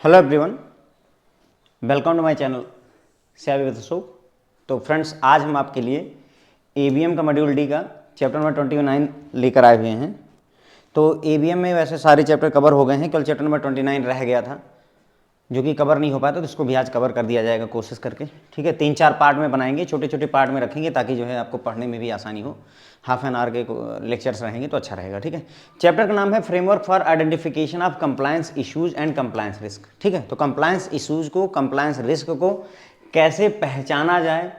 Hello everyone, welcome to my channel savvy with Ashok. तो friends, आज हम आपके लिए एवीएम का मॉड्यूल डी का चैप्टर नंबर 29 लेकर आए हुए हैं। तो एवीएम में वैसे सारे चैप्टर कवर हो गए हैं, केवल चैप्टर नंबर 29 रह गया था जो कि कवर नहीं हो पाया, तो इसको भी आज कवर कर दिया जाएगा कोशिश करके। ठीक है, 3-4 पार्ट में बनाएंगे, छोटे छोटे पार्ट में रखेंगे ताकि जो है आपको पढ़ने में भी आसानी हो। हाफ एन आवर के लेक्चर्स रहेंगे तो अच्छा रहेगा। ठीक है, चैप्टर का नाम है framework for identification of compliance issues and compliance risk. ठीक है, तो कंप्लायंस इश्यूज को, कंप्लायंस रिस्क को कैसे पहचाना जाए,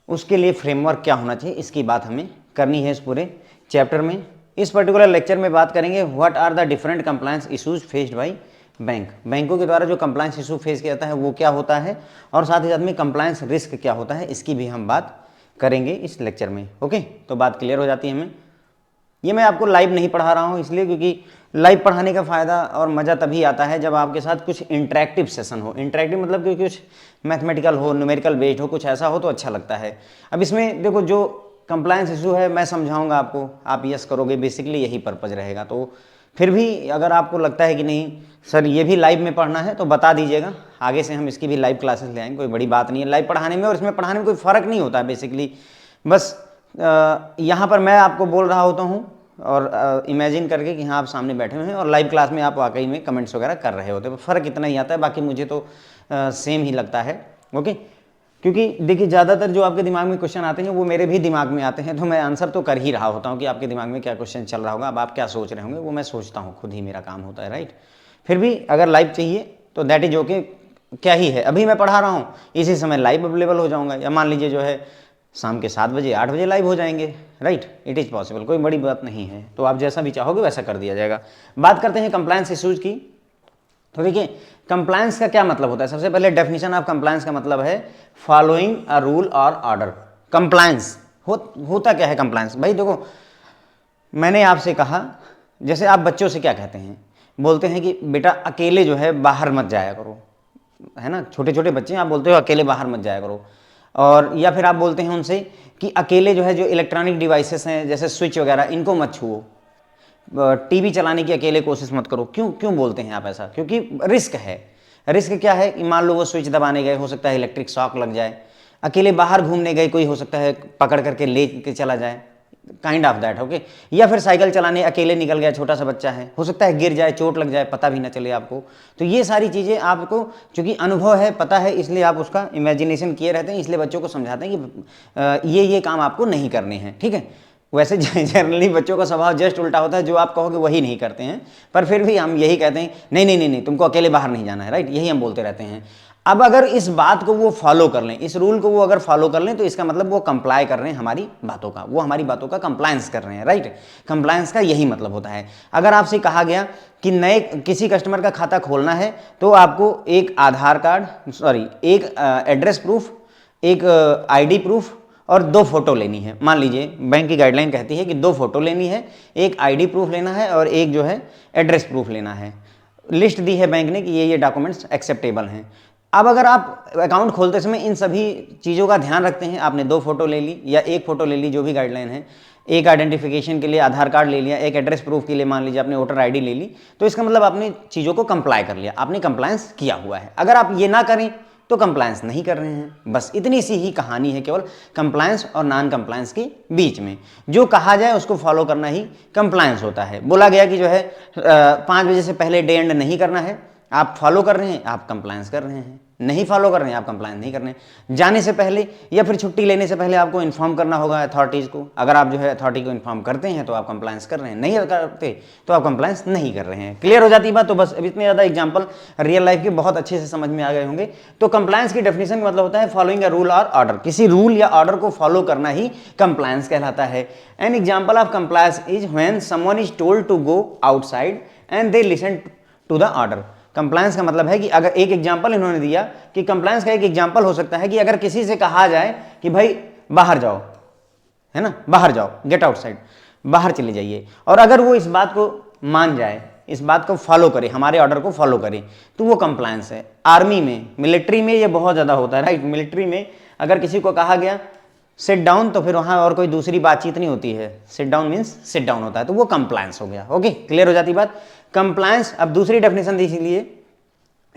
उसके लिए फ्रेमवर्क क्या होना चाहिए, इसकी बात हमें करनी है इस पूरे चैप्टर में। इस पर्टिकुलर लेक्चर में बात करेंगे what are the different compliance issues faced by बैंकों के द्वारा जो कंप्लायंस इशू फेस किया जाता है वो क्या होता है, और साथ ही साथ में कंप्लायंस रिस्क क्या होता है, इसकी भी हम बात करेंगे इस लेक्चर में। ओके, तो बात क्लियर हो जाती है हमें। ये मैं आपको लाइव नहीं पढ़ा रहा हूँ इसलिए क्योंकि लाइव पढ़ाने का फ़ायदा और मज़ा तभी आता है जब आपके साथ कुछ इंटरेक्टिव सेशन हो। इंटरेक्टिव मतलब कि कुछ मैथमेटिकल हो, न्यूमेरिकल बेस्ड हो, कुछ ऐसा हो तो अच्छा लगता है। अब इसमें देखो, जो कंप्लायंस इशू है मैं समझाऊंगा आपको, आप यस करोगे, बेसिकली यही पर्पज़ रहेगा। तो फिर भी अगर आपको लगता है कि नहीं सर ये भी लाइव में पढ़ना है तो बता दीजिएगा, आगे से हम इसकी भी लाइव क्लासेस ले आएंगे, कोई बड़ी बात नहीं है लाइव पढ़ाने में, और इसमें पढ़ाने में कोई फ़र्क नहीं होता है बेसिकली। बस यहाँ पर मैं आपको बोल रहा होता हूँ और इमेजिन करके कि हाँ आप सामने बैठे हुए हैं, और लाइव क्लास में आप वाकई में कमेंट्स वगैरह कर रहे होते हैं। फ़र्क इतना ही आता है, बाकी मुझे तो सेम ही लगता है। ओके, क्योंकि देखिए ज़्यादातर जो आपके दिमाग में क्वेश्चन आते हैं वो मेरे भी दिमाग में आते हैं, तो मैं आंसर तो कर ही रहा होता हूँ कि आपके दिमाग में क्या क्वेश्चन चल रहा होगा, अब आप क्या सोच रहे होंगे वो मैं सोचता हूँ, खुद ही मेरा काम होता है, राइट। फिर भी अगर लाइव चाहिए तो दैट इज ओके, क्या ही है, अभी मैं पढ़ा रहा हूँ इसी समय लाइव अवेलेबल हो जाऊँगा, या मान लीजिए जो है शाम के 7 बजे 8 बजे लाइव हो जाएंगे, राइट। इट इज़ पॉसिबल, कोई बड़ी बात नहीं है। तो आप जैसा भी चाहोगे वैसा कर दिया जाएगा। बात करते हैं कंप्लायंस इशूज़ की। तो देखिए कंप्लायंस का क्या मतलब होता है। सबसे पहले डेफिनेशन ऑफ कंप्लायंस का मतलब है फॉलोइंग अ रूल और ऑर्डर। कंप्लायंस होता क्या है कंप्लायंस? भाई देखो, मैंने आपसे कहा, जैसे आप बच्चों से क्या कहते हैं, बोलते हैं कि बेटा अकेले जो है बाहर मत जाया करो, है ना। छोटे छोटे बच्चे हैं, आप बोलते हो अकेले बाहर मत जाया करो। और या फिर आप बोलते हैं उनसे कि अकेले जो है जो इलेक्ट्रॉनिक डिवाइसेस हैं जैसे स्विच वगैरह इनको मत छुओ, टीवी चलाने की अकेले कोशिश मत करो। क्यों क्यों बोलते हैं आप ऐसा? क्योंकि रिस्क है। रिस्क क्या है कि मान लो वो स्विच दबाने गए, हो सकता है इलेक्ट्रिक शॉक लग जाए। अकेले बाहर घूमने गए, कोई हो सकता है पकड़ करके ले के चला जाए, काइंड ऑफ दैट। ओके, या फिर साइकिल चलाने अकेले निकल गया, छोटा सा बच्चा है, हो सकता है गिर जाए, चोट लग जाए, पता भी ना चले आपको। तो ये सारी चीज़ें आपको चूंकि अनुभव है, पता है, इसलिए आप उसका इमेजिनेशन किए रहते हैं, इसलिए बच्चों को समझाते हैं कि ये काम आपको नहीं करने हैं। ठीक है, वैसे जनरली बच्चों का स्वभाव जस्ट उल्टा होता है, जो आप कहोगे वही नहीं करते हैं, पर फिर भी हम यही कहते हैं नहीं नहीं नहीं नहीं तुमको अकेले बाहर नहीं जाना है, राइट, यही हम बोलते रहते हैं। अब अगर इस बात को वो फॉलो कर लें, इस रूल को वो अगर फॉलो कर लें, तो इसका मतलब वो कंप्लाई कर रहे हैं हमारी बातों का, वो हमारी बातों का कंप्लायंस कर रहे हैं, राइट। कंप्लायंस का यही मतलब होता है। अगर आपसे कहा गया कि नए किसी कस्टमर का खाता खोलना है तो आपको एक आधार कार्ड, एक एड्रेस प्रूफ, एक आईडी प्रूफ और 2 फोटो लेनी है। मान लीजिए बैंक की गाइडलाइन कहती है कि 2 फोटो लेनी है, एक आईडी प्रूफ लेना है और एक जो है एड्रेस प्रूफ लेना है। लिस्ट दी है बैंक ने कि ये डॉक्यूमेंट्स एक्सेप्टेबल हैं। अब अगर आप अकाउंट खोलते समय इन सभी चीज़ों का ध्यान रखते हैं, आपने 2 फोटो ले ली या 1 फोटो ले ली, जो भी गाइडलाइन है, एक आइडेंटिफिकेशन के लिए आधार कार्ड ले लिया, एक एड्रेस प्रूफ के लिए मान लीजिए आपने वोटर आईडी ले ली, तो इसका मतलब आपने चीज़ों को कंप्लाई कर लिया, आपने कंप्लायंस किया हुआ है। अगर आप ये ना करें तो कंप्लायंस नहीं कर रहे हैं। बस इतनी सी ही कहानी है केवल कंप्लायंस और नॉन कंप्लायंस के बीच में। जो कहा जाए उसको फॉलो करना ही कंप्लायंस होता है। बोला गया कि जो है 5 बजे से पहले डे एंड नहीं करना है, आप फॉलो कर रहे हैं, आप कंप्लायंस कर रहे हैं। नहीं फॉलो कर रहे हैं, आप कंप्लायंस नहीं कर रहे हैं। जाने से पहले या फिर छुट्टी लेने से पहले आपको इन्फॉर्म करना होगा अथॉरिटीज़ को। अगर आप जो है अथॉरिटी को इन्फॉर्म करते हैं तो आप कंप्लायंस कर रहे हैं, नहीं करते तो आप कंप्लायंस नहीं कर रहे हैं। क्लियर हो जाती है बात? तो बस अब इतने ज़्यादा एग्जाम्पल रियल लाइफ के बहुत अच्छे से समझ में आ गए होंगे। तो कंप्लायंस की डेफिनेशन मतलब होता है फॉलोइंग अ रूल और ऑर्डर। किसी रूल या ऑर्डर को फॉलो करना ही कंप्लायंस कहलाता है। An example of compliance is when someone is told to go outside and they listen to the order. Compliance का मतलब है कि अगर एक एग्जाम्पल इन्होंने दिया कि कंप्लायंस का एक एग्जाम्पल हो सकता है कि अगर किसी से कहा जाए कि भाई बाहर जाओ, है ना, बाहर जाओ, गेट आउटसाइड, बाहर चले जाइए, और अगर वो इस बात को मान जाए, इस बात को फॉलो करे, हमारे ऑर्डर को फॉलो करे, तो वो कंप्लायंस है। आर्मी में, मिलिट्री में ये बहुत ज़्यादा होता है, राइट। मिलिट्री में अगर किसी को कहा गया सिट डाउन तो फिर वहाँ और कोई दूसरी बातचीत नहीं होती है, sit down means sit down होता है, तो वो कंप्लायंस हो गया। ओके, क्लियर हो जाती बात। कंप्लायंस, अब दूसरी डेफिनेशन देख लीजिए,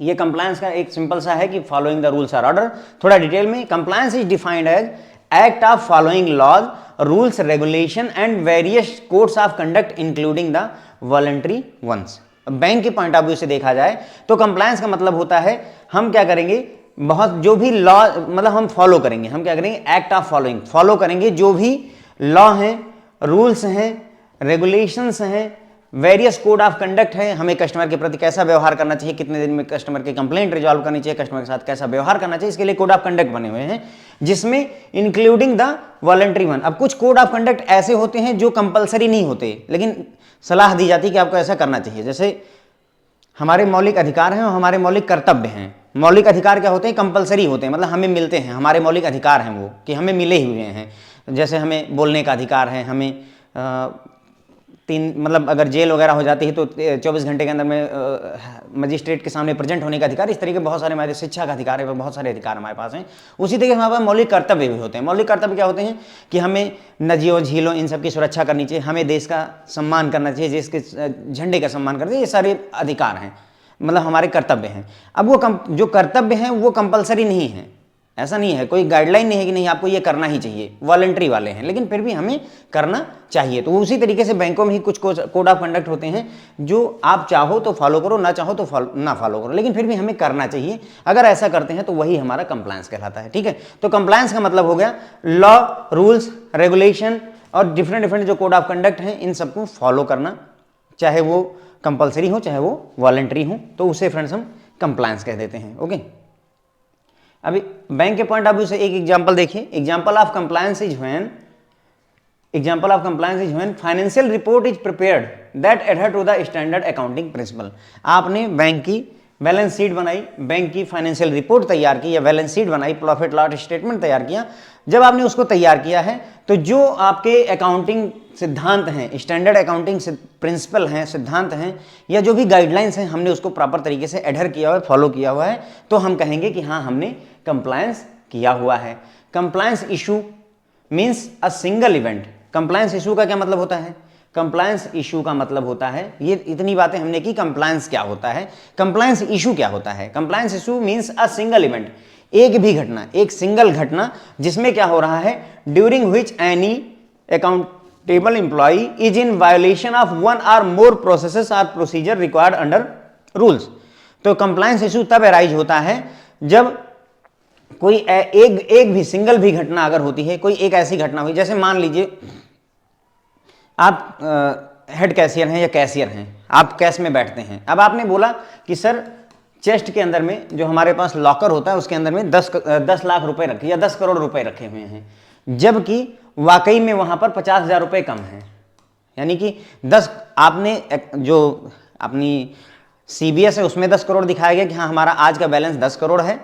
ये कंप्लायंस का एक सिंपल सा है कि following the rules or order. थोड़ा डिटेल में, compliance is defined as act of following laws, rules, regulation and various codes of conduct including the voluntary ones. Bank के पॉइंट ऑफ व्यू से देखा जाए तो कंप्लायंस का मतलब होता है हम क्या करेंगे, बहुत जो भी लॉ मतलब हम फॉलो करेंगे, हम क्या करेंगे, एक्ट ऑफ फॉलोइंग, फॉलो करेंगे जो भी लॉ हैं, रूल्स हैं, रेगुलेशंस हैं, वेरियस कोड ऑफ कंडक्ट है, हमें कस्टमर के प्रति कैसा व्यवहार करना चाहिए, कितने दिन में कस्टमर की कंप्लेंट रिजॉल्व करनी चाहिए, कस्टमर के साथ कैसा व्यवहार करना चाहिए, इसके लिए कोड ऑफ कंडक्ट बने हुए हैं, जिसमें इंक्लूडिंग द वॉलंटरी वन। अब कुछ कोड ऑफ कंडक्ट ऐसे होते हैं जो कंपलसरी नहीं होते, लेकिन सलाह दी जाती है कि आपको ऐसा करना चाहिए। जैसे हमारे मौलिक अधिकार हैं और हमारे मौलिक कर्तव्य हैं। मौलिक अधिकार क्या होते हैं, कंपलसरी होते हैं, मतलब हमें मिलते हैं, हमारे मौलिक अधिकार हैं वो कि हमें मिले हुए हैं। जैसे हमें बोलने का अधिकार है, हमें मतलब अगर जेल वगैरह हो जाती है तो 24 घंटे के अंदर में मजिस्ट्रेट के सामने प्रेजेंट होने का अधिकार, इस तरीके बहुत सारे हमारे शिक्षा का अधिकार है, बहुत सारे अधिकार हमारे पास हैं। उसी तरीके हमारे पास मौलिक कर्तव्य भी होते हैं। मौलिक कर्तव्य क्या होते हैं कि हमें नदियों, झीलों, इन सब की सुरक्षा करनी चाहिए, हमें देश का सम्मान करना चाहिए, देश के झंडे का सम्मान करना चाहिए, ये सारे अधिकार हैं, मतलब हमारे कर्तव्य हैं। अब वो जो कर्तव्य हैं वो कंपलसरी नहीं है, ऐसा नहीं है, कोई गाइडलाइन नहीं है कि नहीं आपको ये करना ही चाहिए, वॉलंटरी वाले हैं, लेकिन फिर भी हमें करना चाहिए। तो उसी तरीके से बैंकों में ही कुछ कोड ऑफ कंडक्ट होते हैं जो आप चाहो तो फॉलो करो, ना चाहो तो ना फॉलो करो, लेकिन फिर भी हमें करना चाहिए। अगर ऐसा करते हैं तो वही हमारा कंप्लायंस कहलाता है। ठीक है, तो कंप्लायंस का मतलब हो गया लॉ, रूल्स, रेगुलेशन और डिफरेंट जो कोड ऑफ कंडक्ट हैं इन सबको फॉलो करना, चाहे वो कंपलसरी हो चाहे वो वॉलंटरी हो, तो उसे फ्रेंड्स हम कंप्लायंस कह देते हैं। ओके, अभी बैंक के पॉइंट ऑफ व्यू से एक एग्जांपल देखिए। Example of compliance is when financial report is prepared that adhere to the standard accounting principle. आपने बैंक की बैलेंस शीट बनाई, बैंक की फाइनेंशियल रिपोर्ट तैयार की या बैलेंस शीट बनाई, प्रॉफिट लॉस स्टेटमेंट तैयार किया। जब आपने उसको तैयार किया है तो जो आपके अकाउंटिंग सिद्धांत हैं, स्टैंडर्ड अकाउंटिंग प्रिंसिपल हैं, सिद्धांत हैं, या जो भी गाइडलाइंस हैं, हमने उसको प्रॉपर तरीके से एडhere किया हुआ है, फॉलो किया हुआ है, तो हम कहेंगे कि हाँ हमने कंप्लायंस किया हुआ है। Compliance issue means a single event. Compliance issue का क्या मतलब होता है, कंप्लायंस इशू का मतलब होता है, ये इतनी बातें हमने की, कंप्लायंस क्या होता है, कंप्लायंस इशू क्या होता है। Compliance issue means a single event, एक भी घटना, एक सिंगल घटना जिसमें क्या हो रहा है, during which any accountable employee is in violation of one और मोर प्रोसेसेस और प्रोसीजर रिक्वायर्ड अंडर रूल्स। तो कंप्लायंस इशू तब अराइज होता है जब कोई एक भी सिंगल भी घटना अगर होती है, कोई एक ऐसी घटना हुई, जैसे मान लीजिए आप हेड कैशियर हैं या कैशियर हैं, आप कैश में बैठते हैं। अब आपने बोला कि सर चेस्ट के अंदर में जो हमारे पास लॉकर होता है उसके अंदर में 10 लाख रुपए रखे या 10 करोड़ रुपए रखे हुए हैं, जबकि वाकई में वहां पर 50,000 रुपए कम है। यानी कि 10 आपने जो अपनी CBS है उसमें 10 करोड़ दिखाया गया कि हाँ हमारा आज का बैलेंस 10 करोड़ है,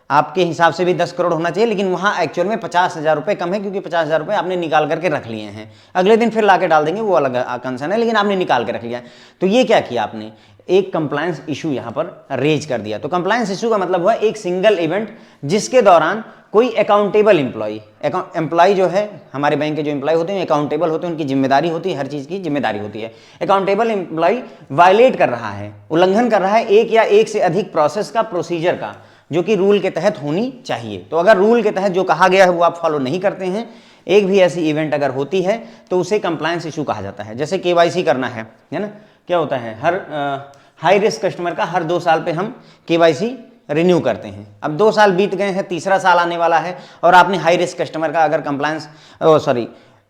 आपके हिसाब से भी 10 करोड़ होना चाहिए, लेकिन वहाँ एक्चुअल में 50,000 रुपए कम है, क्योंकि 50,000 रुपए आपने निकाल करके रख लिए हैं, अगले दिन फिर लाके डाल देंगे वो अलग कंसर्न है, लेकिन आपने निकाल के रख लिया। तो ये क्या किया आपने, एक कंप्लायंस इशू यहाँ पर रेज कर दिया। तो कंप्लायंस इशू का मतलब हुआ एक सिंगल इवेंट जिसके दौरान कोई अकाउंटेबल एम्प्लॉय जो है, हमारे बैंक के जो एम्प्लॉय होते हैं अकाउंटेबल होते हैं, उनकी जिम्मेदारी होती है, हर चीज़ की जिम्मेदारी होती है। अकाउंटेबल एम्प्लॉय वायलेट कर रहा है, उल्लंघन कर रहा है एक या एक से अधिक प्रोसेस का, प्रोसीजर का, जो कि रूल के तहत होनी चाहिए। तो अगर रूल के तहत जो कहा गया है वो आप फॉलो नहीं करते हैं, एक भी ऐसी इवेंट अगर होती है तो उसे कंप्लायंस इशू कहा जाता है। जैसे KYC करना है ना, क्या होता है, हर हाई रिस्क कस्टमर का हर 2 साल पे हम KYC रिन्यू करते हैं। अब 2 साल बीत गए हैं, तीसरा साल आने वाला है और आपने हाई रिस्क कस्टमर का अगर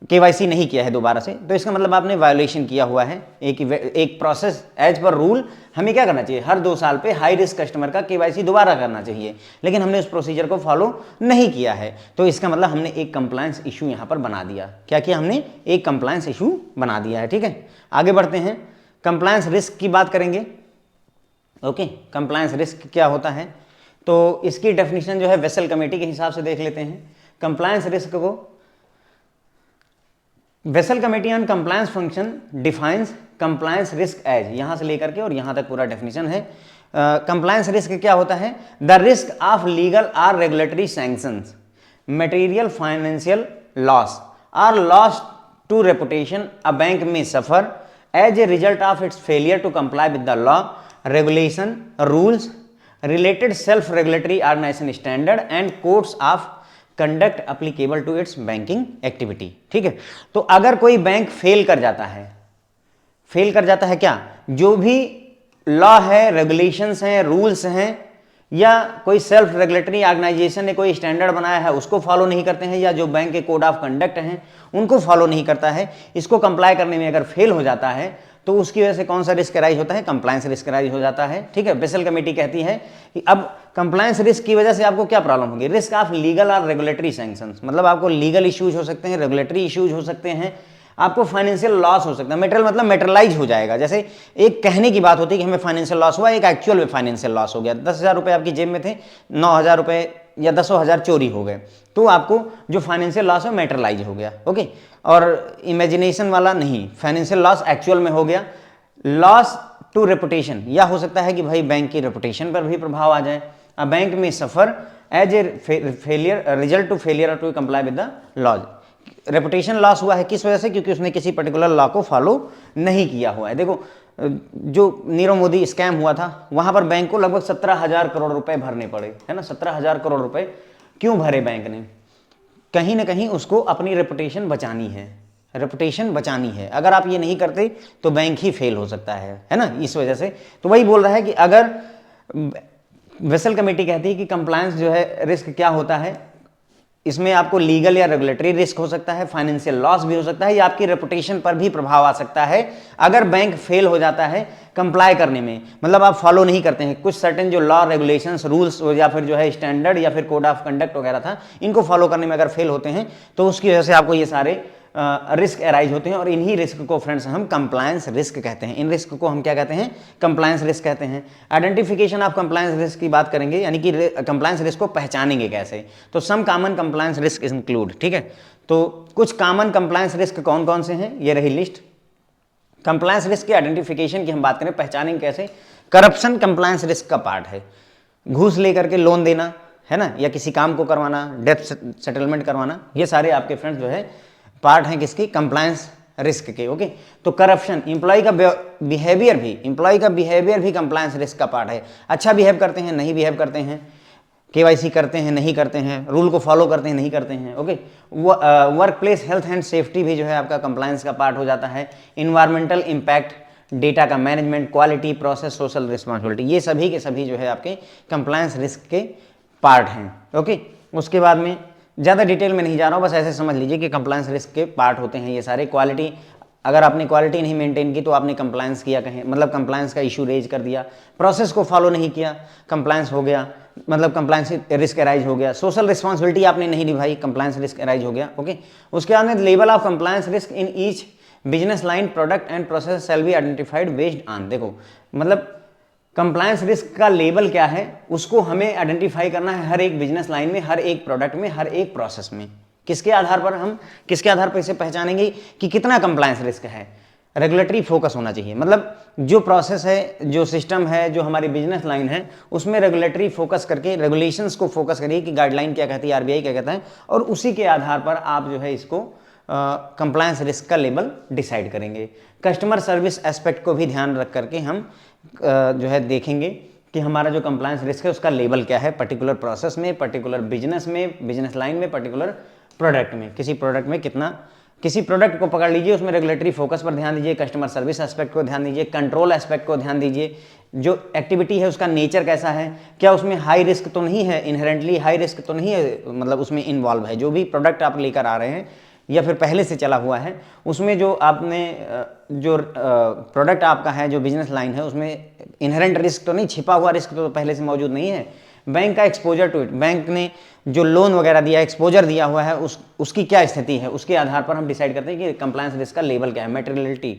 KYC नहीं किया है दोबारा से, तो इसका मतलब आपने वायोलेशन किया हुआ है। एक प्रोसेस एज पर रूल हमें क्या करना चाहिए, हर 2 साल पे हाई रिस्क कस्टमर का KYC दोबारा करना चाहिए, लेकिन हमने उस प्रोसीजर को फॉलो नहीं किया है, तो इसका मतलब हमने एक कंप्लायंस इशू यहाँ पर बना दिया। क्या किया हमने, एक कंप्लायंस इशू बना दिया है। ठीक है, आगे बढ़ते हैं, कंप्लायंस रिस्क की बात करेंगे। ओके, कंप्लायंस रिस्क क्या होता है, तो इसकी डेफिनेशन जो है वेसल कमेटी के हिसाब से देख लेते हैं। कंप्लायंस रिस्क को Basel committee on compliance function defines compliance risk as, यहां से लेकर के और यहां तक पूरा डेफिनेशन है। कंप्लायंस रिस्क क्या होता है, द रिस्क ऑफ लीगल और regulatory sanctions, material financial loss और loss to reputation a bank में suffer as a result of its failure to comply with the law, regulation, rules, related self-regulatory organization standard and codes of conduct applicable to its banking activity। ठीक है, तो अगर कोई bank fail कर जाता है क्या, जो भी लॉ है, रेगुलेशंस हैं, रूल्स हैं, या कोई सेल्फ रेगुलेटरी ऑर्गेनाइजेशन ने कोई स्टैंडर्ड बनाया है उसको फॉलो नहीं करते हैं, या जो बैंक के कोड ऑफ कंडक्ट हैं उनको फॉलो नहीं करता है, इसको कंप्लाई करने में अगर फेल हो जाता है तो उसकी वजह से कौन सा रिस्क राइज होता है, कंप्लायंस रिस्क राइज हो जाता है। ठीक है, बेसल कमेटी कहती है कि अब कंप्लायंस रिस्क की वजह से आपको क्या प्रॉब्लम होगी, रिस्क ऑफ लीगल और रेगुलेटरी सैंक्शंस, मतलब आपको लीगल इश्यूज हो सकते हैं, रेगुलेटरी इश्यूज हो सकते हैं, आपको फाइनेंशियल लॉस हो सकता है। मेटेरियल मतलब मेटेरियलाइज हो जाएगा, जैसे एक कहने की बात होती है कि हमें फाइनेंशियल लॉस हुआ, एक एक्चुअल में फाइनेंशियल लॉस हो गया। 10,000 रुपये आपकी जेब में थे, 9,000 रुपये या 10,000 चोरी हो गए, तो आपको जो फाइनेंशियल लॉस है मेटेरियलाइज हो गया। ओके, और इमेजिनेशन वाला नहीं, फाइनेंशियल लॉस एक्चुअल में हो गया। लॉस टू रेपुटेशन, या हो सकता है कि भाई बैंक की रेपुटेशन पर भी प्रभाव आ जाए। अ बैंक में suffer as a failure result to failure to comply with the laws. Reputation loss हुआ है किस वजह से, क्योंकि उसने किसी पर्टिकुलर लॉ को फॉलो नहीं किया हुआ है। देखो जो नीरव मोदी स्कैम हुआ था वहां पर बैंक को लगभग 17,000 करोड़ रुपए भरने पड़े, है ना। 17,000 करोड़ रुपए क्यों भरे बैंक ने, कहीं ना कहीं उसको अपनी रेपुटेशन बचानी है, रेपुटेशन बचानी है। अगर आप ये नहीं करते तो बैंक ही फेल हो सकता है ना, इस वजह से। तो वही बोल रहा है कि अगर वेसल कमेटी कहती है कि कंप्लायंस जो है रिस्क क्या होता है, इसमें आपको लीगल या रेगुलेटरी रिस्क हो सकता है, फाइनेंशियल लॉस भी हो सकता है, या आपकी रेपुटेशन पर भी प्रभाव आ सकता है अगर बैंक फेल हो जाता है कंप्लाई करने में, मतलब आप फॉलो नहीं करते हैं कुछ सर्टेन जो लॉ, रेगुलेशंस, रूल्स या फिर जो है स्टैंडर्ड या फिर कोड ऑफ कंडक्ट वगैरह था, इनको फॉलो करने में अगर फेल होते हैं तो उसकी वजह से आपको ये सारे रिस्क अराइज होते हैं। और इन्हीं रिस्क को फ्रेंड्स हम कंप्लायंस रिस्क कहते हैं। इन रिस्क को हम क्या कहते हैं, कंप्लायंस रिस्क कहते हैं। आइडेंटिफिकेशन ऑफ कंप्लायंस रिस्क की बात करेंगे, यानी कि कंप्लायंस रिस्क को पहचानेंगे कैसे। तो some common compliance risk include, ठीक है। तो कुछ कॉमन कंप्लायंस रिस्क कौन कौन से हैं, ये रही लिस्ट। कंप्लायंस रिस्क की आइडेंटिफिकेशन की हम बात करें, पहचानेंगे कैसे। करप्शन कंप्लायंस रिस्क का पार्ट है, घूस लेकर के लोन देना, है ना, या किसी काम को करवाना, डेथ सेटलमेंट करवाना, ये सारे आपके फ्रेंड्स जो है पार्ट हैं किसकी, कंप्लायंस रिस्क के। ओके, तो करप्शन, एम्प्लॉय का बिहेवियर भी कंप्लायंस रिस्क का पार्ट है। अच्छा बिहेव करते हैं, नहीं बिहेव करते हैं, केवाईसी करते हैं, नहीं करते हैं, रूल को फॉलो करते हैं, नहीं करते हैं। Okay, work place health and safety भी जो है आपका कंप्लायंस का पार्ट हो जाता है। इन्वायरमेंटल इम्पैक्ट, डेटा का management, quality, process, social responsibility, ये सभी के सभी जो है आपके कंप्लायंस रिस्क के पार्ट हैं। ओके, उसके बाद में ज़्यादा डिटेल में नहीं जा रहा हूँ, बस ऐसे समझ लीजिए कि कंप्लायंस रिस्क के पार्ट होते हैं ये सारे। क्वालिटी, अगर आपने क्वालिटी नहीं मेंटेन की तो आपने कंप्लायंस किया, कहें मतलब कंप्लायंस का इशू रेज कर दिया, प्रोसेस को फॉलो नहीं किया, कंप्लायंस हो गया, मतलब कंप्लायंस रिस्क अराइज हो गया। सोशल रिस्पॉन्सिबिलिटी आपने नहीं निभाई, कंप्लायंस रिस्क अराइज हो गया। ओके, उसके बाद में level of compliance risk in each business line, product and process shall be identified based on. देखो मतलब कंप्लायंस रिस्क का लेवल क्या है उसको हमें आइडेंटिफाई करना है हर एक बिजनेस लाइन में, हर एक प्रोडक्ट में, हर एक प्रोसेस में। किसके आधार पर, हम किसके आधार पर इसे पहचानेंगे कि कितना कंप्लायंस रिस्क है। रेगुलेटरी फोकस होना चाहिए, मतलब जो प्रोसेस है, जो सिस्टम है, जो हमारी बिजनेस लाइन है, उसमें रेगुलेटरी फोकस करके, रेगुलेशंस को फोकस करिए कि गाइडलाइन क्या कहती है, आरबीआई क्या कहता है, और उसी के आधार पर आप जो है इसको कंप्लायंस रिस्क का लेवल डिसाइड करेंगे। कस्टमर सर्विस एस्पेक्ट को भी ध्यान रख करके हम जो है देखेंगे कि हमारा जो कंप्लायंस रिस्क है उसका लेवल क्या है, पर्टिकुलर प्रोसेस में, पर्टिकुलर बिजनेस में, बिजनेस लाइन में, पर्टिकुलर प्रोडक्ट में, किसी प्रोडक्ट में कितना, किसी प्रोडक्ट को पकड़ लीजिए उसमें रेगुलेटरी फोकस पर ध्यान दीजिए, कस्टमर सर्विस एस्पेक्ट को ध्यान दीजिए, कंट्रोल एस्पेक्ट को ध्यान दीजिए, जो एक्टिविटी है उसका नेचर कैसा है, क्या उसमें हाई रिस्क तो नहीं है, इनहेरेंटली हाई रिस्क तो नहीं है, मतलब उसमें इन्वॉल्व है। जो भी प्रोडक्ट आप लेकर आ रहे हैं या फिर पहले से चला हुआ है उसमें जो आपने जो प्रोडक्ट आपका है, जो बिजनेस लाइन है, उसमें इनहेरेंट रिस्क तो नहीं, छिपा हुआ रिस्क तो पहले से मौजूद नहीं है। बैंक का एक्सपोजर टू इट, बैंक ने जो लोन वगैरह दिया, एक्सपोजर दिया हुआ है, उसकी क्या स्थिति है, उसके आधार पर हम डिसाइड करते हैं कि कंप्लायंस रिस्क का लेवल क्या है। मेटेरियलिटी,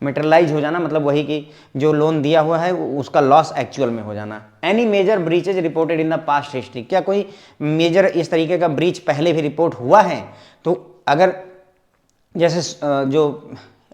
मेटेरियलाइज हो जाना, मतलब वही कि जो लोन दिया हुआ है उसका लॉस एक्चुअल में हो जाना। Any major breaches reported in the past history, क्या कोई मेजर इस तरीके का ब्रीच पहले भी रिपोर्ट हुआ है। तो अगर जैसे जो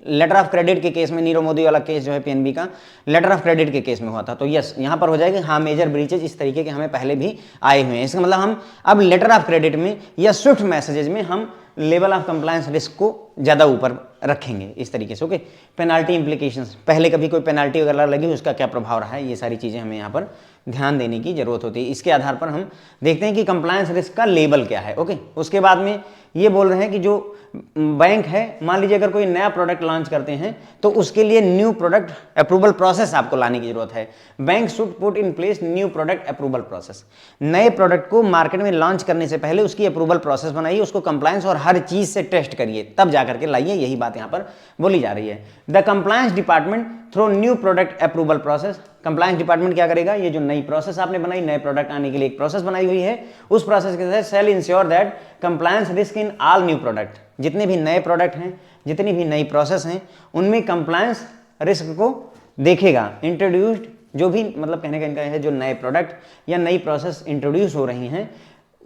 लेटर ऑफ क्रेडिट के केस में, नीरव मोदी वाला केस जो है पीएनबी का, लेटर ऑफ क्रेडिट के केस में हुआ था, तो यस यहाँ पर हो जाएगा हाँ मेजर ब्रीचेज इस तरीके के हमें पहले भी आए हुए हैं। इसका मतलब हम अब लेटर ऑफ क्रेडिट में या स्विफ्ट मैसेजेज में हम लेवल ऑफ कंप्लायंस रिस्क को ज़्यादा ऊपर रखेंगे इस तरीके से। ओके, पेनाल्टी इम्प्लीकेशंस, पहले कभी कोई पेनाल्टी वगैरह लगी उसका क्या प्रभाव रहा है, ये सारी चीज़ें हमें यहाँ पर ध्यान देने की जरूरत होती है। इसके आधार पर हम देखते हैं कि कंप्लायंस रिस्क का लेवल क्या है। ओके, उसके बाद में ये बोल रहे हैं कि जो बैंक है, मान लीजिए अगर कोई नया प्रोडक्ट लॉन्च करते हैं तो उसके लिए न्यू प्रोडक्ट अप्रूवल प्रोसेस आपको लाने की जरूरत है। Bank should put in place new product approval process. नए प्रोडक्ट को मार्केट में लॉन्च करने से पहले उसकी अप्रूवल प्रोसेस बनाइए, उसको कंप्लायंस और हर चीज से टेस्ट करिए, तब जाकर के लाइए। यही बात यहाँ पर बोली जा रही है। The compliance department through new product approval process, compliance department क्या करेगा, ये जो नई प्रोसेस आपने बनाई, नए प्रोडक्ट आने के लिए एक प्रोसेस बनाई हुई है, उस प्रोसेस के तहत shall ensure that compliance risk in all new product, जितने भी नए प्रोडक्ट हैं, जितनी भी नई प्रोसेस हैं, उनमें कंप्लायंस रिस्क को देखेगा। इंट्रोड्यूस्ड, जो भी मतलब कहने का इनका है, जो नए प्रोडक्ट या नई प्रोसेस इंट्रोड्यूस हो रही हैं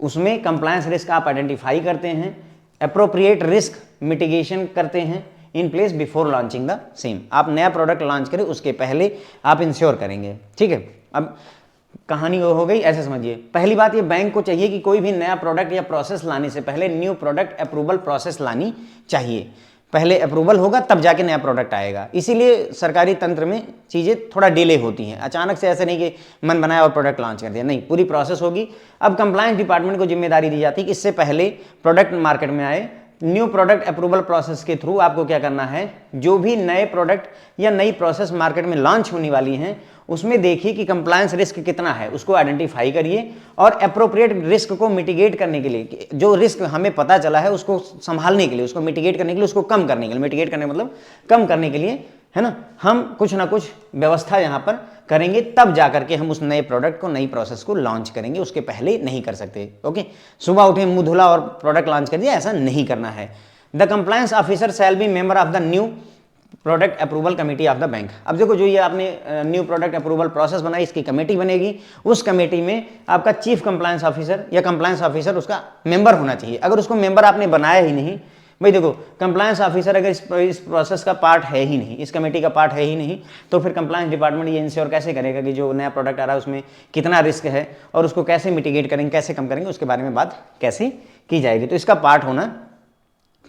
उसमें कंप्लायंस रिस्क आप आइडेंटिफाई करते हैं, अप्रोप्रिएट रिस्क मिटिगेशन करते हैं in place before launching the same. आप नया प्रोडक्ट लॉन्च करें उसके पहले आप इंश्योर करेंगे। ठीक है, अब कहानी हो गई, ऐसे समझिए। पहली बात, ये बैंक को चाहिए कि कोई भी नया प्रोडक्ट या प्रोसेस लाने से पहले न्यू प्रोडक्ट अप्रूवल प्रोसेस लानी चाहिए। पहले अप्रूवल होगा तब जाके नया प्रोडक्ट आएगा। इसीलिए सरकारी तंत्र में चीज़ें थोड़ा डिले होती हैं, अचानक से ऐसे नहीं कि मन बनाया और प्रोडक्ट लॉन्च कर दिया, नहीं, पूरी प्रोसेस होगी। अब कंप्लायंस डिपार्टमेंट को जिम्मेदारी दी जाती है कि इससे पहले प्रोडक्ट मार्केट में आए, न्यू प्रोडक्ट अप्रूवल प्रोसेस के थ्रू आपको क्या करना है, जो भी नए प्रोडक्ट या नई प्रोसेस मार्केट में लॉन्च होने वाली हैं उसमें देखिए कि कंप्लायंस रिस्क कितना है, उसको आइडेंटिफाई करिए और अप्रोप्रिएट रिस्क को मिटिगेट करने के लिए, जो रिस्क हमें पता चला है उसको संभालने के लिए, उसको मिटिगेट करने के लिए, उसको कम करने के लिए, मिटिगेट करने मतलब कम करने के लिए, है ना, हम कुछ ना कुछ व्यवस्था यहाँ पर करेंगे, तब जाकर के हम उस नए प्रोडक्ट को, नई प्रोसेस को लॉन्च करेंगे, उसके पहले नहीं कर सकते। ओके, सुबह उठे मुंह धुला और प्रोडक्ट लॉन्च कर दिया, ऐसा नहीं करना है। The compliance officer shall be member of the new product approval committee of the bank. अब देखो, जो ये आपने न्यू प्रोडक्ट अप्रूवल प्रोसेस बनाई, इसकी कमेटी बनेगी, उस कमेटी में आपका चीफ कंप्लायंस ऑफिसर या कंप्लायंस ऑफिसर उसका मेंबर होना चाहिए। अगर उसको मेंबर आपने बनाया ही नहीं, भाई देखो, कंप्लायंस ऑफिसर अगर इस प्रोसेस का पार्ट है ही नहीं, इस कमेटी का पार्ट है ही नहीं, तो फिर कंप्लायंस डिपार्टमेंट ये इंश्योर कैसे करेगा कि जो नया प्रोडक्ट आ रहा है उसमें कितना रिस्क है और उसको कैसे मिटिगेट करेंगे, कैसे कम करेंगे, उसके बारे में बात कैसे की जाएगी। तो इसका पार्ट होना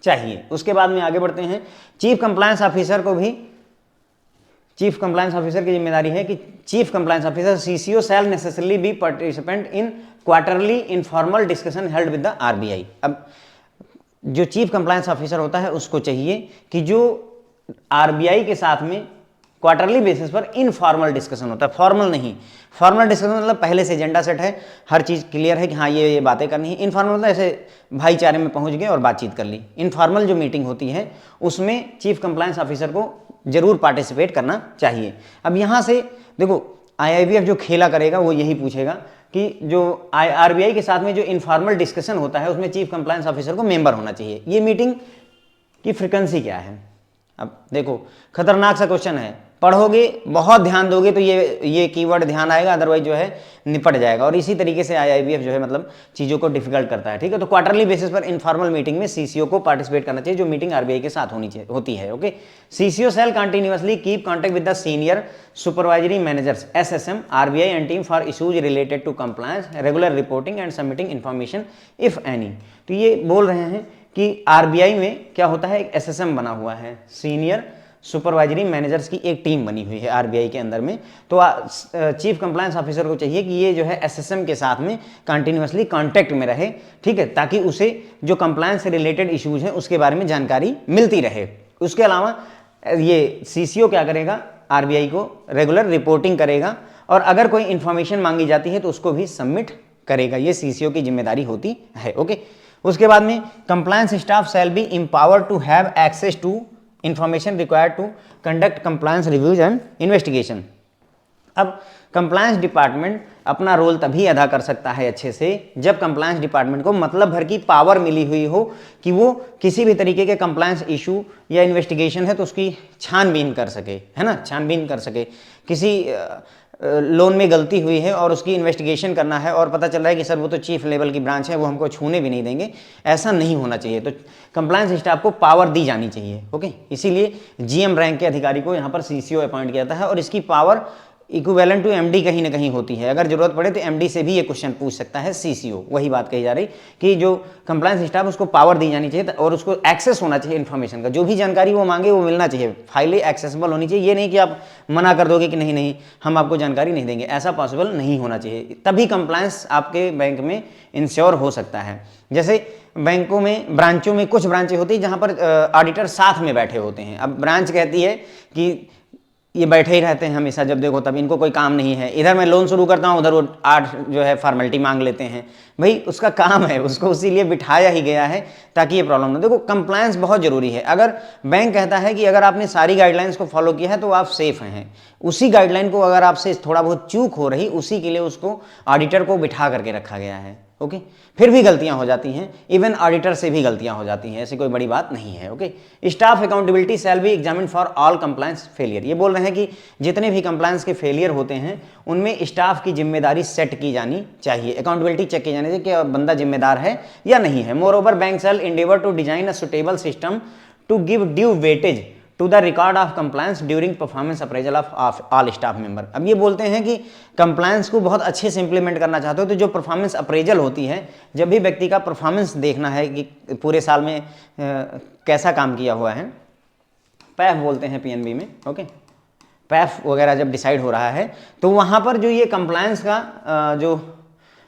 चाहिए। उसके बाद में आगे बढ़ते हैं। चीफ कंप्लायंस ऑफिसर को भी, चीफ कंप्लायंस ऑफिसर की जिम्मेदारी है कि chief compliance officer CCO shall necessarily be participant in quarterly informal discussion held with the RBI. अब जो चीफ कंप्लायंस ऑफिसर होता है उसको चाहिए कि जो आरबीआई के साथ में क्वार्टरली बेसिस पर इनफॉर्मल डिस्कशन होता है, फॉर्मल नहीं। फॉर्मल डिस्कशन मतलब पहले से एजेंडा सेट है, हर चीज़ क्लियर है कि हाँ ये बातें करनी है। इनफॉर्मल मतलब ऐसे भाईचारे में पहुंच गए और बातचीत कर ली। इनफॉर्मल जो मीटिंग होती है उसमें चीफ कंप्लायंस ऑफिसर को जरूर पार्टिसिपेट करना चाहिए। अब यहाँ से देखो, आईआईबीएफ जो खेला करेगा वो यही पूछेगा कि जो आरबीआई के साथ में जो इनफॉर्मल डिस्कशन होता है उसमें चीफ कंप्लायंस ऑफिसर को मेंबर होना चाहिए। ये मीटिंग की फ्रिक्वेंसी क्या है? अब देखो, खतरनाक सा क्वेश्चन है, पढ़ोगे, बहुत ध्यान दोगे तो ये कीवर्ड ध्यान आएगा, अदरवाइज जो है निपट जाएगा। और इसी तरीके से आईआईबीएफ जो है मतलब चीज़ों को डिफिकल्ट करता है। ठीक है, तो क्वार्टरली बेसिस पर इनफॉर्मल मीटिंग में सीसीओ को पार्टिसिपेट करना चाहिए, जो मीटिंग आरबीआई के साथ होती है। Okay, CCO shall continuously keep contact with the senior supervisory managers SSM RBI and team for issues related to compliance, regular reporting and submitting information if any. तो ये बोल रहे हैं कि आरबीआई में क्या होता है, एक एसएसएम बना हुआ है, सीनियर सुपरवाइजरी मैनेजर्स की एक टीम बनी हुई है आरबीआई के अंदर में। तो चीफ कंप्लायंस ऑफिसर को चाहिए कि ये जो है एसएसएम के साथ में कंटिन्यूअसली कांटेक्ट में रहे, ठीक है, ताकि उसे जो कंप्लायंस से रिलेटेड इश्यूज हैं उसके बारे में जानकारी मिलती रहे। उसके अलावा ये सीसीओ क्या करेगा, आरबीआई को रेगुलर रिपोर्टिंग करेगा और अगर कोई इंफॉर्मेशन मांगी जाती है तो उसको भी सबमिट करेगा। ये सीसीओ की जिम्मेदारी होती है। ओके, उसके बाद में compliance staff shall be empowered to have access to information required to conduct compliance reviews and investigation. अब कंप्लायंस डिपार्टमेंट अपना रोल तभी अदा कर सकता है अच्छे से जब कंप्लायंस डिपार्टमेंट को मतलब भर की पावर मिली हुई हो कि वो किसी भी तरीके के कंप्लायंस इशू या इन्वेस्टिगेशन है तो उसकी छानबीन कर सके, है ना, छानबीन कर सके। किसी लोन में गलती हुई है और उसकी इन्वेस्टिगेशन करना है और पता चल रहा है कि सर वो तो चीफ लेवल की ब्रांच है, वो हमको छूने भी नहीं देंगे, ऐसा नहीं होना चाहिए। तो कंप्लायंस स्टाफ को पावर दी जानी चाहिए। ओके, इसीलिए जीएम रैंक के अधिकारी को यहाँ पर सीसीओ अपॉइंट किया जाता है और इसकी पावर इक्विवेलेंट टू एमडी कहीं ना कहीं होती है। अगर जरूरत पड़े तो एमडी से भी ये क्वेश्चन पूछ सकता है सीसीओ। वही बात कही जा रही कि जो कंप्लायंस स्टाफ उसको पावर दी जानी चाहिए और उसको एक्सेस होना चाहिए इन्फॉर्मेशन का, जो भी जानकारी वो मांगे वो मिलना चाहिए, फाइलें एक्सेसिबल होनी चाहिए। ये नहीं कि आप मना कर दोगे कि नहीं नहीं हम आपको जानकारी नहीं देंगे, ऐसा पॉसिबल नहीं होना चाहिए। तभी कंप्लायंस आपके बैंक में इंश्योर हो सकता है। जैसे बैंकों में ब्रांचों में कुछ ब्रांचें होती है जहां पर ऑडिटर साथ में बैठे होते हैं। अब ब्रांच कहती है कि ये बैठे ही रहते हैं हमेशा, जब देखो तब इनको कोई काम नहीं है, इधर मैं लोन शुरू करता हूँ उधर वो 8 जो है फॉर्मेलिटी मांग लेते हैं। भाई उसका काम है, उसको इसीलिए बिठाया ही गया है ताकि ये प्रॉब्लम ना। देखो कंप्लायंस बहुत जरूरी है। अगर बैंक कहता है कि अगर आपने सारी गाइडलाइंस को फॉलो किया है तो आप सेफ हैं, उसी गाइडलाइन को अगर आपसे थोड़ा बहुत चूक हो रही, उसी के लिए उसको ऑडिटर को बिठा करके रखा गया है। ओके, फिर भी गलतियां हो जाती हैं, इवन ऑडिटर से भी गलतियां हो जाती हैं, ऐसी कोई बड़ी बात नहीं है। Okay, staff accountability shall be examined for all compliance failure. ये बोल रहे हैं कि जितने भी कंप्लायंस के फेलियर होते हैं उनमें स्टाफ की जिम्मेदारी सेट की जानी चाहिए, अकाउंटेबिलिटी चेक की जानी चाहिए कि बंदा जिम्मेदार है या नहीं है। Moreover bank shall endeavour to design a suitable system to give due weightage to the record of compliance during performance appraisal of all staff member. अब ये बोलते हैं कि कंप्लायंस को बहुत अच्छे से इंप्लीमेंट करना चाहते हो तो जो परफॉर्मेंस अप्रेजल होती है, जब भी व्यक्ति का परफॉर्मेंस देखना है कि पूरे साल में कैसा काम किया हुआ है, पैफ बोलते हैं पीएनबी में। ओके, पैफ वगैरह जब डिसाइड हो रहा है तो वहाँ पर जो ये कंप्लायंस का जो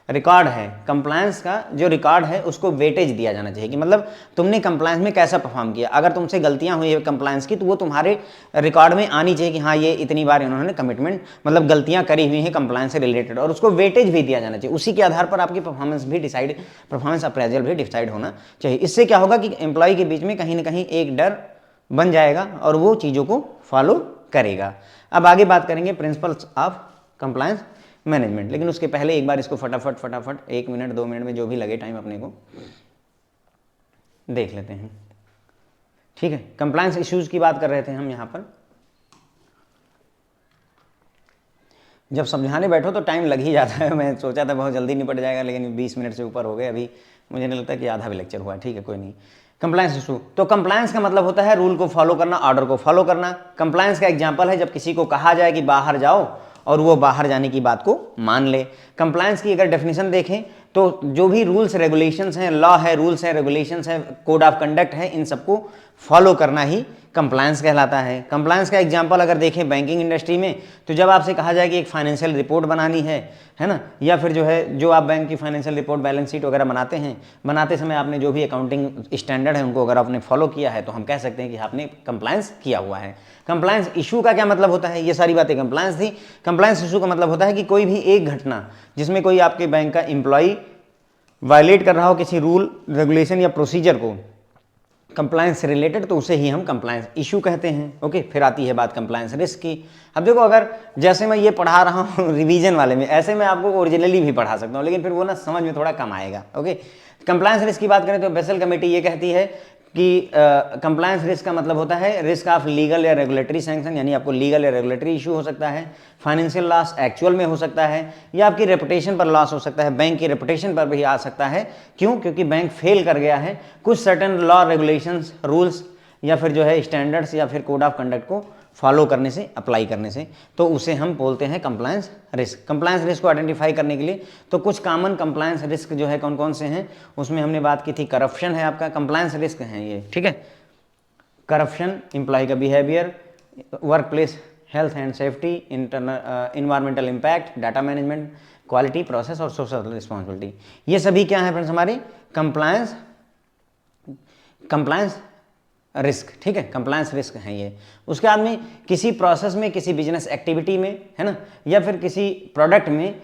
रिकॉर्ड है, कंप्लायंस का जो रिकॉर्ड है उसको वेटेज दिया जाना चाहिए कि मतलब तुमने कंप्लायंस में कैसा परफॉर्म किया। अगर तुमसे गलतियां हुई है कंप्लायंस की तो वो तुम्हारे रिकॉर्ड में आनी चाहिए कि हाँ ये इतनी बार इन्होंने कमिटमेंट मतलब गलतियां करी हुई हैं कंप्लायंस से रिलेटेड, और उसको वेटेज भी दिया जाना चाहिए। उसी के आधार पर आपकी परफॉर्मेंस भी डिसाइड, परफॉर्मेंस अप्रेजल भी डिसाइड होना चाहिए। इससे क्या होगा कि एम्प्लॉय के बीच में कहीं ना कहीं एक डर बन जाएगा और वो चीज़ों को फॉलो करेगा। अब आगे बात करेंगे प्रिंसिपल्स ऑफ कंप्लायंस मैनेजमेंट, लेकिन उसके पहले एक बार इसको फटाफट 1 मिनट 2 मिनट में जो भी लगे टाइम अपने को देख लेते हैं। ठीक है, कंप्लायंस इश्यूज की बात कर रहे थे हम यहाँ पर। जब समझाने बैठो तो टाइम लग ही जाता है। मैं सोचा था बहुत जल्दी निपट जाएगा लेकिन 20 मिनट से ऊपर हो गए, अभी मुझे नहीं लगता कि आधा भी लेक्चर हुआ। ठीक है, कोई नहीं। कंप्लायंस इशू, तो कंप्लायंस का मतलब होता है रूल को फॉलो करना, ऑर्डर को फॉलो करना। कंप्लायंस का एग्जांपल है जब किसी को कहा जाए कि बाहर जाओ और वो बाहर जाने की बात को मान ले। कंप्लायंस की अगर डेफिनेशन देखें तो जो भी रूल्स रेगुलेशंस हैं, लॉ है, रूल्स है, रेगुलेशंस है, कोड ऑफ कंडक्ट है, इन सबको फॉलो करना ही कंप्लायंस कहलाता है। कंप्लायंस का एग्जांपल अगर देखें बैंकिंग इंडस्ट्री में तो जब आपसे कहा जाए कि एक फाइनेंशियल रिपोर्ट बनानी है ना, या फिर जो है जो आप बैंक की फाइनेंशियल रिपोर्ट, बैलेंस शीट वगैरह बनाते हैं, बनाते समय आपने जो भी अकाउंटिंग स्टैंडर्ड है उनको अगर आपने फॉलो किया है तो हम कह सकते हैं कि आपने कंप्लायंस किया हुआ है। कंप्लायंस इशू का क्या मतलब होता है, ये सारी बातें कंप्लायंस थी। कंप्लायंस इशू का मतलब होता है कि कोई भी एक घटना जिसमें कोई आपके बैंक का एम्प्लॉय वायलेट कर रहा हो किसी रूल, रेगुलेशन या प्रोसीजर को कंप्लायंस से रिलेटेड, तो उसे ही हम कंप्लायंस इशू कहते हैं। ओके, फिर आती है बात कंप्लायंस रिस्क की। अब देखो अगर जैसे मैं ये पढ़ा रहा हूँ रिवीजन वाले में, ऐसे मैं आपको ओरिजिनली भी पढ़ा सकता हूँ लेकिन फिर वो ना समझ में थोड़ा कम आएगा। ओके, कंप्लायंस रिस्क की बात करें तो बेसल कमेटी ये कहती है कि कंप्लायंस रिस्क का मतलब होता है रिस्क ऑफ लीगल या रेगुलेटरी सैंक्शन, यानी आपको लीगल या रेगुलेटरी इशू हो सकता है, फाइनेंशियल लॉस एक्चुअल में हो सकता है, या आपकी रेपुटेशन पर लॉस हो सकता है, बैंक की रेपुटेशन पर भी आ सकता है। क्यों? क्योंकि बैंक फेल कर गया है कुछ सर्टेन लॉ, रेगुलेशंस, रूल्स या फिर जो है स्टैंडर्ड्स या फिर कोड ऑफ कंडक्ट को फॉलो करने से, अप्लाई करने से, तो उसे हम बोलते हैं कंप्लायंस रिस्क। कंप्लायंस रिस्क को आइडेंटिफाई करने के लिए तो कुछ कॉमन कंप्लायंस रिस्क जो है कौन कौन से हैं उसमें हमने बात की थी। करप्शन है आपका कंप्लायंस रिस्क है ये, ठीक है। करप्शन, एम्प्लॉय का behaviour, work place health and safety, environmental impact, data management, quality, process और सोशल रिस्पॉन्सिबिलिटी, ये सभी क्या है फ्रेंड्स हमारे कंप्लायंस रिस्क। ठीक है, कंप्लायंस रिस्क है ये। उसके बाद में किसी प्रोसेस में, किसी बिजनेस एक्टिविटी में, है ना, या फिर किसी प्रोडक्ट में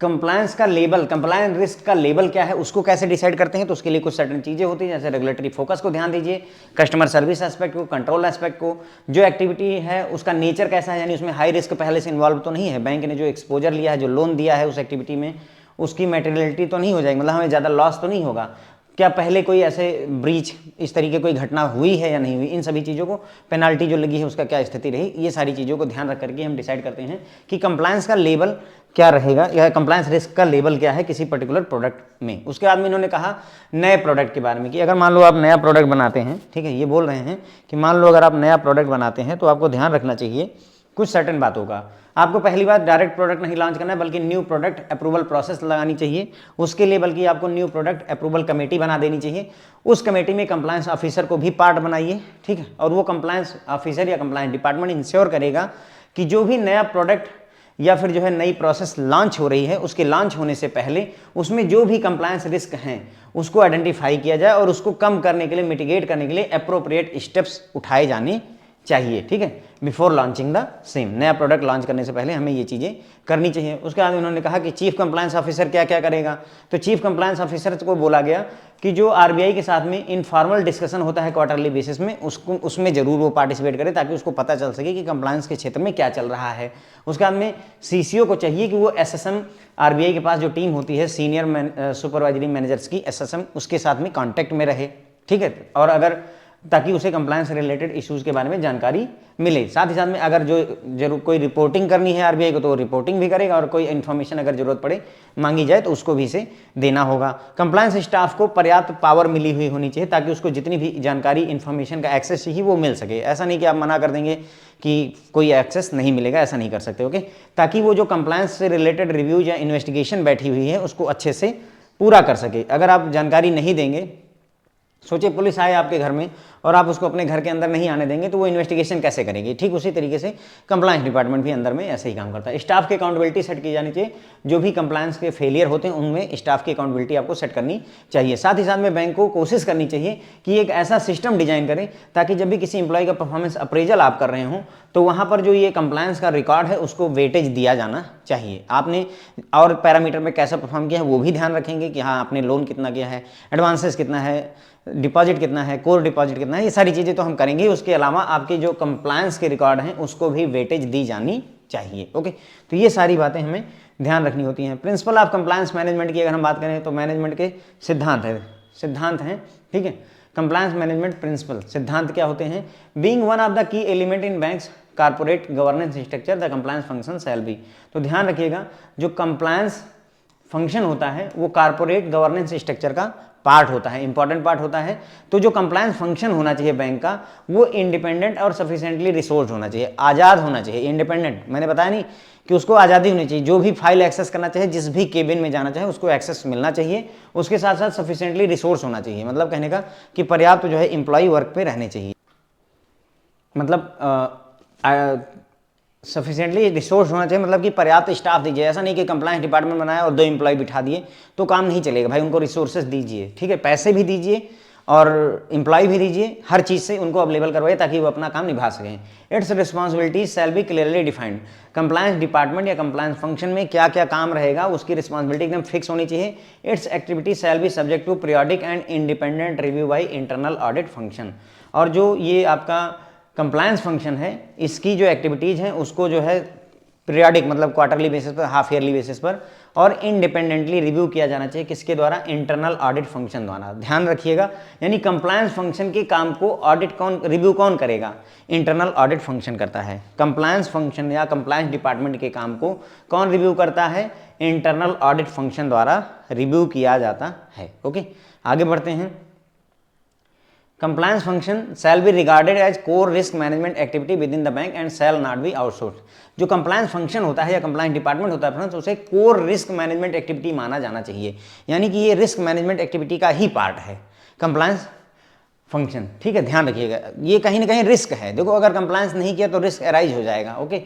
कंप्लायंस का लेवल, कंप्लायंस रिस्क का लेवल क्या है उसको कैसे डिसाइड करते हैं, तो उसके लिए कुछ सर्टेन चीज़ें होती हैं, जैसे रेगुलेटरी फोकस को ध्यान दीजिए, कस्टमर सर्विस एस्पेक्ट को, कंट्रोल एस्पेक्ट को, जो एक्टिविटी है उसका नेचर कैसा है, यानी उसमें हाई रिस्क पहले से इन्वॉल्व तो नहीं है, बैंक ने जो एक्सपोजर लिया है, जो लोन दिया है उस एक्टिविटी में उसकी मेटेरियलिटी तो नहीं हो जाएगी, मतलब हमें ज़्यादा लॉस तो नहीं होगा, क्या पहले कोई ऐसे ब्रीच इस तरीके कोई घटना हुई है या नहीं हुई, इन सभी चीज़ों को, पेनाल्टी जो लगी है उसका क्या स्थिति रही, ये सारी चीज़ों को ध्यान रख करके हम डिसाइड करते हैं कि कंप्लायंस का लेवल क्या रहेगा या कंप्लायंस रिस्क का लेवल क्या है किसी पर्टिकुलर प्रोडक्ट में। उसके बाद में इन्होंने कहा नए प्रोडक्ट के बारे में कि अगर मान लो आप नया प्रोडक्ट बनाते हैं, ठीक है, ये बोल रहे हैं कि मान लो अगर आप नया प्रोडक्ट बनाते हैं तो आपको ध्यान रखना चाहिए कुछ सर्टेन बातों का। आपको पहली बात डायरेक्ट प्रोडक्ट नहीं लॉन्च करना है, बल्कि न्यू प्रोडक्ट अप्रूवल प्रोसेस लगानी चाहिए। उसके लिए बल्कि आपको न्यू प्रोडक्ट अप्रूवल कमेटी बना देनी चाहिए। उस कमेटी में कंप्लायंस ऑफिसर को भी पार्ट बनाइए, ठीक है। और वो कंप्लायंस ऑफिसर या कंप्लायंस डिपार्टमेंट इंश्योर करेगा कि जो भी नया प्रोडक्ट या फिर जो है नई प्रोसेस लॉन्च हो रही है, उसके लॉन्च होने से पहले उसमें जो भी कंप्लायंस रिस्क हैं उसको आइडेंटिफाई किया जाए और उसको कम करने के लिए, मिटिगेट करने के लिए अप्रोप्रिएट स्टेप्स उठाए जाने चाहिए, ठीक है, बिफोर लॉन्चिंग द सेम। नया प्रोडक्ट लॉन्च करने से पहले हमें ये चीज़ें करनी चाहिए। उसके बाद उन्होंने कहा कि चीफ कंप्लायंस ऑफिसर क्या क्या करेगा। तो चीफ कंप्लायंस ऑफिसर को बोला गया कि जो आरबीआई के साथ में इनफॉर्मल डिस्कशन होता है क्वार्टरली बेसिस में, उसमें जरूर वो पार्टिसिपेट करे, ताकि उसको पता चल सके कि कंप्लायंस के क्षेत्र में क्या चल रहा है। उसके बाद में सीसीओ को चाहिए कि वो एसएसएम, आरबीआई के पास जो टीम होती है सीनियर सुपरवाइजरी मैनेजर्स की, एसएसएम, उसके साथ में कॉन्टैक्ट में रहे, ठीक है, और अगर ताकि उसे कंप्लायंस रिलेटेड इश्यूज के बारे में जानकारी मिले। साथ ही साथ में अगर जो जरूर कोई रिपोर्टिंग करनी है आरबीआई को, तो रिपोर्टिंग भी करेगा, और कोई इन्फॉर्मेशन अगर जरूरत पड़े मांगी जाए तो उसको भी इसे देना होगा। कंप्लायंस स्टाफ को पर्याप्त पावर मिली हुई होनी चाहिए, ताकि उसको जितनी भी जानकारी, इन्फॉर्मेशन का एक्सेस चाहिए वो मिल सके। ऐसा नहीं कि आप मना कर देंगे कि कोई एक्सेस नहीं मिलेगा, ऐसा नहीं कर सकते, ओके। ताकि वो जो कंप्लायंस से रिलेटेड रिव्यू या इन्वेस्टिगेशन बैठी हुई है उसको अच्छे से पूरा कर सके। अगर आप जानकारी नहीं देंगे, सोचिए पुलिस आए आपके घर में और आप उसको अपने घर के अंदर नहीं आने देंगे, तो वो इन्वेस्टिगेशन कैसे करेगी। ठीक उसी तरीके से कंप्लायंस डिपार्टमेंट भी अंदर में ऐसे ही काम करता है। स्टाफ की अकाउंटेबिलिटी सेट की जानी चाहिए। जो भी कंप्लायंस के फेलियर होते हैं उनमें स्टाफ की अकाउंटेबिलिटी आपको सेट करनी चाहिए। साथ ही साथ में बैंक को कोशिश करनी चाहिए कि एक ऐसा सिस्टम डिजाइन करें ताकि जब भी किसी इंप्लॉय का परफॉर्मेंस अप्रेजल आप कर रहे हों तो वहाँ पर जो ये कंप्लायंस का रिकॉर्ड है उसको वेटेज दिया जाना चाहिए। आपने और पैरामीटर में कैसा परफॉर्म किया है वो भी ध्यान रखेंगे कि हाँ आपने लोन कितना किया है, एडवांसेस कितना है, डिपॉजिट कितना है, कोर डिपॉजिट कितना है, ये सारी चीज़ें तो हम करेंगे। उसके अलावा आपके जो कंप्लायंस के रिकॉर्ड हैं उसको भी वेटेज दी जानी चाहिए। ओके, तो ये सारी बातें हमें ध्यान रखनी होती हैं। प्रिंसिपल ऑफ कंप्लायंस मैनेजमेंट की अगर हम बात करें तो मैनेजमेंट के सिद्धांत हैं, ठीक है। कंप्लायंस मैनेजमेंट प्रिंसिपल सिद्धांत क्या होते हैं? Being one of the key element in banks corporate governance structure the compliance function shall B. तो ध्यान रखिएगा, जो कंप्लायंस फंक्शन होता है वो कॉर्पोरेट गवर्नेंस स्ट्रक्चर का पार्ट होता है, इंपॉर्टेंट पार्ट होता है। तो जो कंप्लायंस फंक्शन होना चाहिए बैंक का वो इंडिपेंडेंट और सफिशिएंटली रिसोर्स होना चाहिए, आज़ाद होना चाहिए। इंडिपेंडेंट मैंने बताया नहीं कि उसको आज़ादी होनी चाहिए, जो भी फाइल एक्सेस करना चाहे, जिस भी केबिन में जाना चाहे उसको एक्सेस मिलना चाहिए। उसके साथ साथ सफिशिएंटली रिसोर्स होना चाहिए, मतलब कहने का कि पर्याप्त जो है एम्प्लॉय वर्क पे रहने चाहिए, मतलब सफिशिएंटली रिसोर्स होना चाहिए, मतलब कि पर्याप्त स्टाफ दीजिए। ऐसा नहीं कि कंप्लायंस डिपार्टमेंट बनाया और 2 एम्प्लॉय बिठा दिए तो काम नहीं चलेगा भाई, उनको रिसोर्सेज दीजिए, ठीक है, पैसे भी दीजिए और एम्प्लॉय भी दीजिए, हर चीज़ से उनको अवेलेबल करवाइए ताकि वो अपना काम निभा सकें। It's responsibilities shall be clearly defined. Compliance department या कंप्लायंस फंक्शन में क्या क्या काम रहेगा उसकी रिस्पॉन्सिबिलिटी एकदम फिक्स होनी चाहिए। Its activity shall be subject to periodic and independent review by internal audit function. और जो ये आपका कंप्लायंस फंक्शन है इसकी जो एक्टिविटीज़ हैं उसको जो है पीरियोडिक मतलब क्वार्टरली बेसिस पर, हाफ ईयरली बेसिस पर और इंडिपेंडेंटली रिव्यू किया जाना चाहिए। किसके द्वारा? इंटरनल ऑडिट फंक्शन द्वारा। ध्यान रखिएगा, यानी कंप्लायंस फंक्शन के काम को ऑडिट कौन, रिव्यू कौन करेगा? इंटरनल ऑडिट फंक्शन करता है। कंप्लायंस फंक्शन या कंप्लायंस डिपार्टमेंट के काम को कौन रिव्यू करता है? इंटरनल ऑडिट फंक्शन द्वारा रिव्यू किया जाता है। ओके, आगे बढ़ते हैं। Compliance function shall be regarded as core risk management activity within the bank and shall not be outsourced। जो compliance function होता है या compliance department होता है फ्रेंड्स, उसे core risk management activity माना जाना चाहिए, यानी कि ये risk management activity का ही पार्ट है compliance function, ठीक है। ध्यान रखिएगा, ये कहीं ना कहीं रिस्क है। देखो अगर कंप्लायंस नहीं किया तो रिस्क अराइज हो जाएगा। ओके,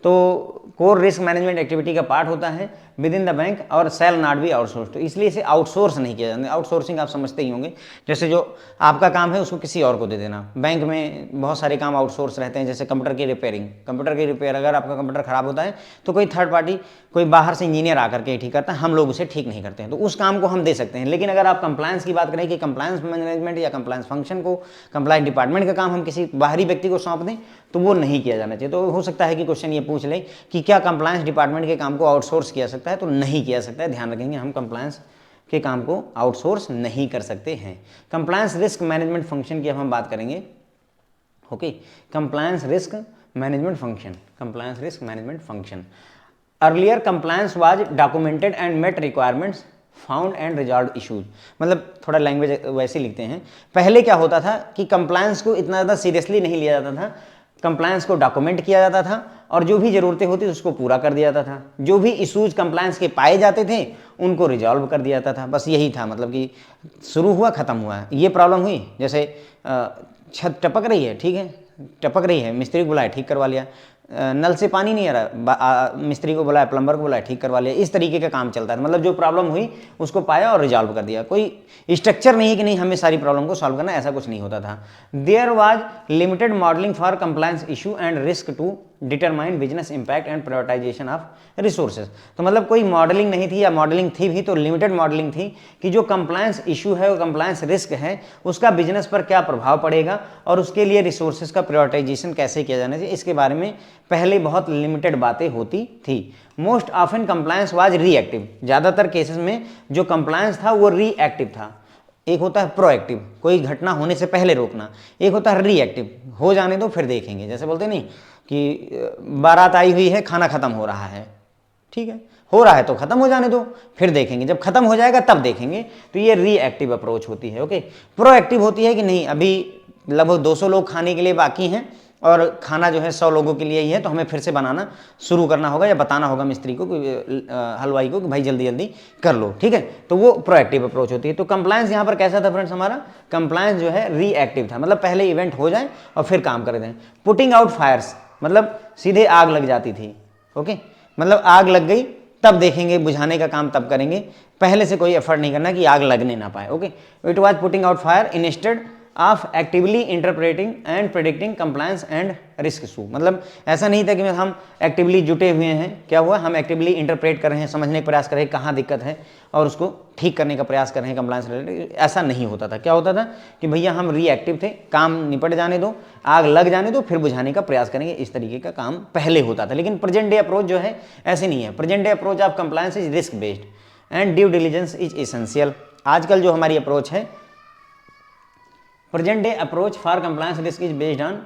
तो कोर रिस्क मैनेजमेंट एक्टिविटी का पार्ट होता है विद इन द बैंक और सेल नॉट बी आउटसोर्स। तो इसलिए इसे आउटसोर्स नहीं किया जाता। आउटसोर्सिंग आप समझते ही होंगे, जैसे जो आपका काम है उसको किसी और को दे देना। बैंक में बहुत सारे काम आउटसोर्स रहते हैं, जैसे कंप्यूटर की रिपेयरिंग। कंप्यूटर की रिपेयर, अगर आपका कंप्यूटर खराब होता है तो कोई थर्ड पार्टी, कोई बाहर से इंजीनियर आकर के ठीक करता है, हम लोग उसे ठीक नहीं करते हैं, तो उस काम को हम दे सकते हैं। लेकिन अगर आप कंप्लायंस की बात करें कि कंप्लायंस मैनेजमेंट या कंप्लायंस फंक्शन को, कंप्लायंस डिपार्टमेंट का काम हम किसी बाहरी व्यक्ति को सौंप दें तो वो नहीं किया जाना चाहिए। तो हो सकता है कि क्वेश्चन ये पूछ ले कि क्या कंप्लायंस डिपार्टमेंट के काम को आउटसोर्स किया सकता है? तो नहीं किया सकता है। ध्यान रखेंगे, हम कंप्लायंस के काम को आउटसोर्स नहीं कर सकते हैं। कंप्लायंस रिस्क मैनेजमेंट फंक्शन की अब हम बात करेंगे। Okay, compliance risk management function, compliance risk management function. Earlier compliance was documented and met requirements found and resolve issues. मतलब थोड़ा लैंग्वेज वैसे लिखते हैं, पहले क्या होता था कि कंप्लायंस को इतना ज़्यादा सीरियसली नहीं लिया जाता था, कंप्लायंस को डॉक्यूमेंट किया जाता था और जो भी ज़रूरतें होती थी उसको पूरा कर दिया जाता था। जो भी इशूज़ कंप्लायंस के पाए जाते थे उनको रिजॉल्व कर दिया जाता था। बस यही था, मतलब कि शुरू हुआ ख़त्म हुआ। ये प्रॉब्लम हुई, जैसे छत टपक रही है, ठीक है, टपक रही है, मिस्त्री को बुलाया, ठीक करवा लिया। नल से पानी नहीं आ रहा, मिस्त्री को बुलाया, प्लम्बर को बुलाया, ठीक करवा लिया। इस तरीके का काम चलता है, मतलब जो प्रॉब्लम हुई उसको पाया और रिजॉल्व कर दिया। कोई स्ट्रक्चर नहीं है कि नहीं हमें सारी प्रॉब्लम को सॉल्व करना, ऐसा कुछ नहीं होता था। There was limited modelling for compliance issue and risk to determine business impact and prioritisation of resources. तो मतलब कोई मॉडलिंग नहीं थी, या मॉडलिंग थी भी तो लिमिटेड मॉडलिंग थी कि जो कंप्लायंस इशू है, वो कंप्लायंस रिस्क है, उसका बिजनेस पर क्या प्रभाव पड़ेगा और उसके लिए रिसोर्सेज का प्रायोरिटाइजेशन कैसे किया जाना चाहिए, इसके बारे में पहले बहुत लिमिटेड बातें होती थी। Most often compliance was reactive. ज़्यादातर केसेस में जो कंप्लायंस था वो रिएक्टिव था। एक होता है प्रोएक्टिव, कोई घटना होने से पहले रोकना, एक होता है रिएक्टिव, हो जाने दो फिर देखेंगे। जैसे बोलते नहीं कि बारात आई हुई है, खाना खत्म हो रहा है, ठीक है, हो रहा है तो खत्म हो जाने दो, फिर देखेंगे, जब खत्म हो जाएगा तब देखेंगे। तो ये रिएक्टिव अप्रोच होती है। ओके, प्रोएक्टिव होती है कि नहीं, अभी लगभग 200 लोग खाने के लिए बाकी हैं और खाना जो है 100 लोगों के लिए ही है, तो हमें फिर से बनाना शुरू करना होगा या बताना होगा मिस्त्री को, हलवाई को, कि भाई जल्दी जल्दी कर लो, ठीक है। तो वो प्रोएक्टिव अप्रोच होती है। तो कंप्लायंस यहाँ पर कैसा था फ्रेंड्स, हमारा कंप्लायंस जो है रिएक्टिव था, मतलब पहले इवेंट हो जाए और फिर काम कर दें। पुटिंग आउट फायर्स, मतलब सीधे आग लग जाती थी। ओके, मतलब आग लग गई तब देखेंगे, बुझाने का काम तब करेंगे, पहले से कोई एफर्ट नहीं करना कि आग लगने ना पाए। Okay, it was putting out fire instead of actively interpreting and predicting compliance and risk issue. मतलब ऐसा नहीं था कि हम एक्टिवली जुटे हुए हैं, क्या हुआ, हम एक्टिवली इंटरप्रेट कर रहे हैं, समझने का प्रयास कर रहे हैं कहाँ दिक्कत है और उसको ठीक करने का प्रयास कर रहे हैं कंप्लायंस रिलेटेड। ऐसा नहीं होता था। क्या होता था कि भैया हम रिएक्टिव थे, काम निपट जाने दो, आग लग जाने दो, फिर बुझाने का प्रयास करेंगे, इस तरीके का काम पहले होता था। लेकिन प्रेजेंट डे अप्रोच जो है ऐसे नहीं है। Present day approach of compliance is risk based and due diligence is essential. आजकल जो हमारी अप्रोच है, present day approach for compliance risk is based on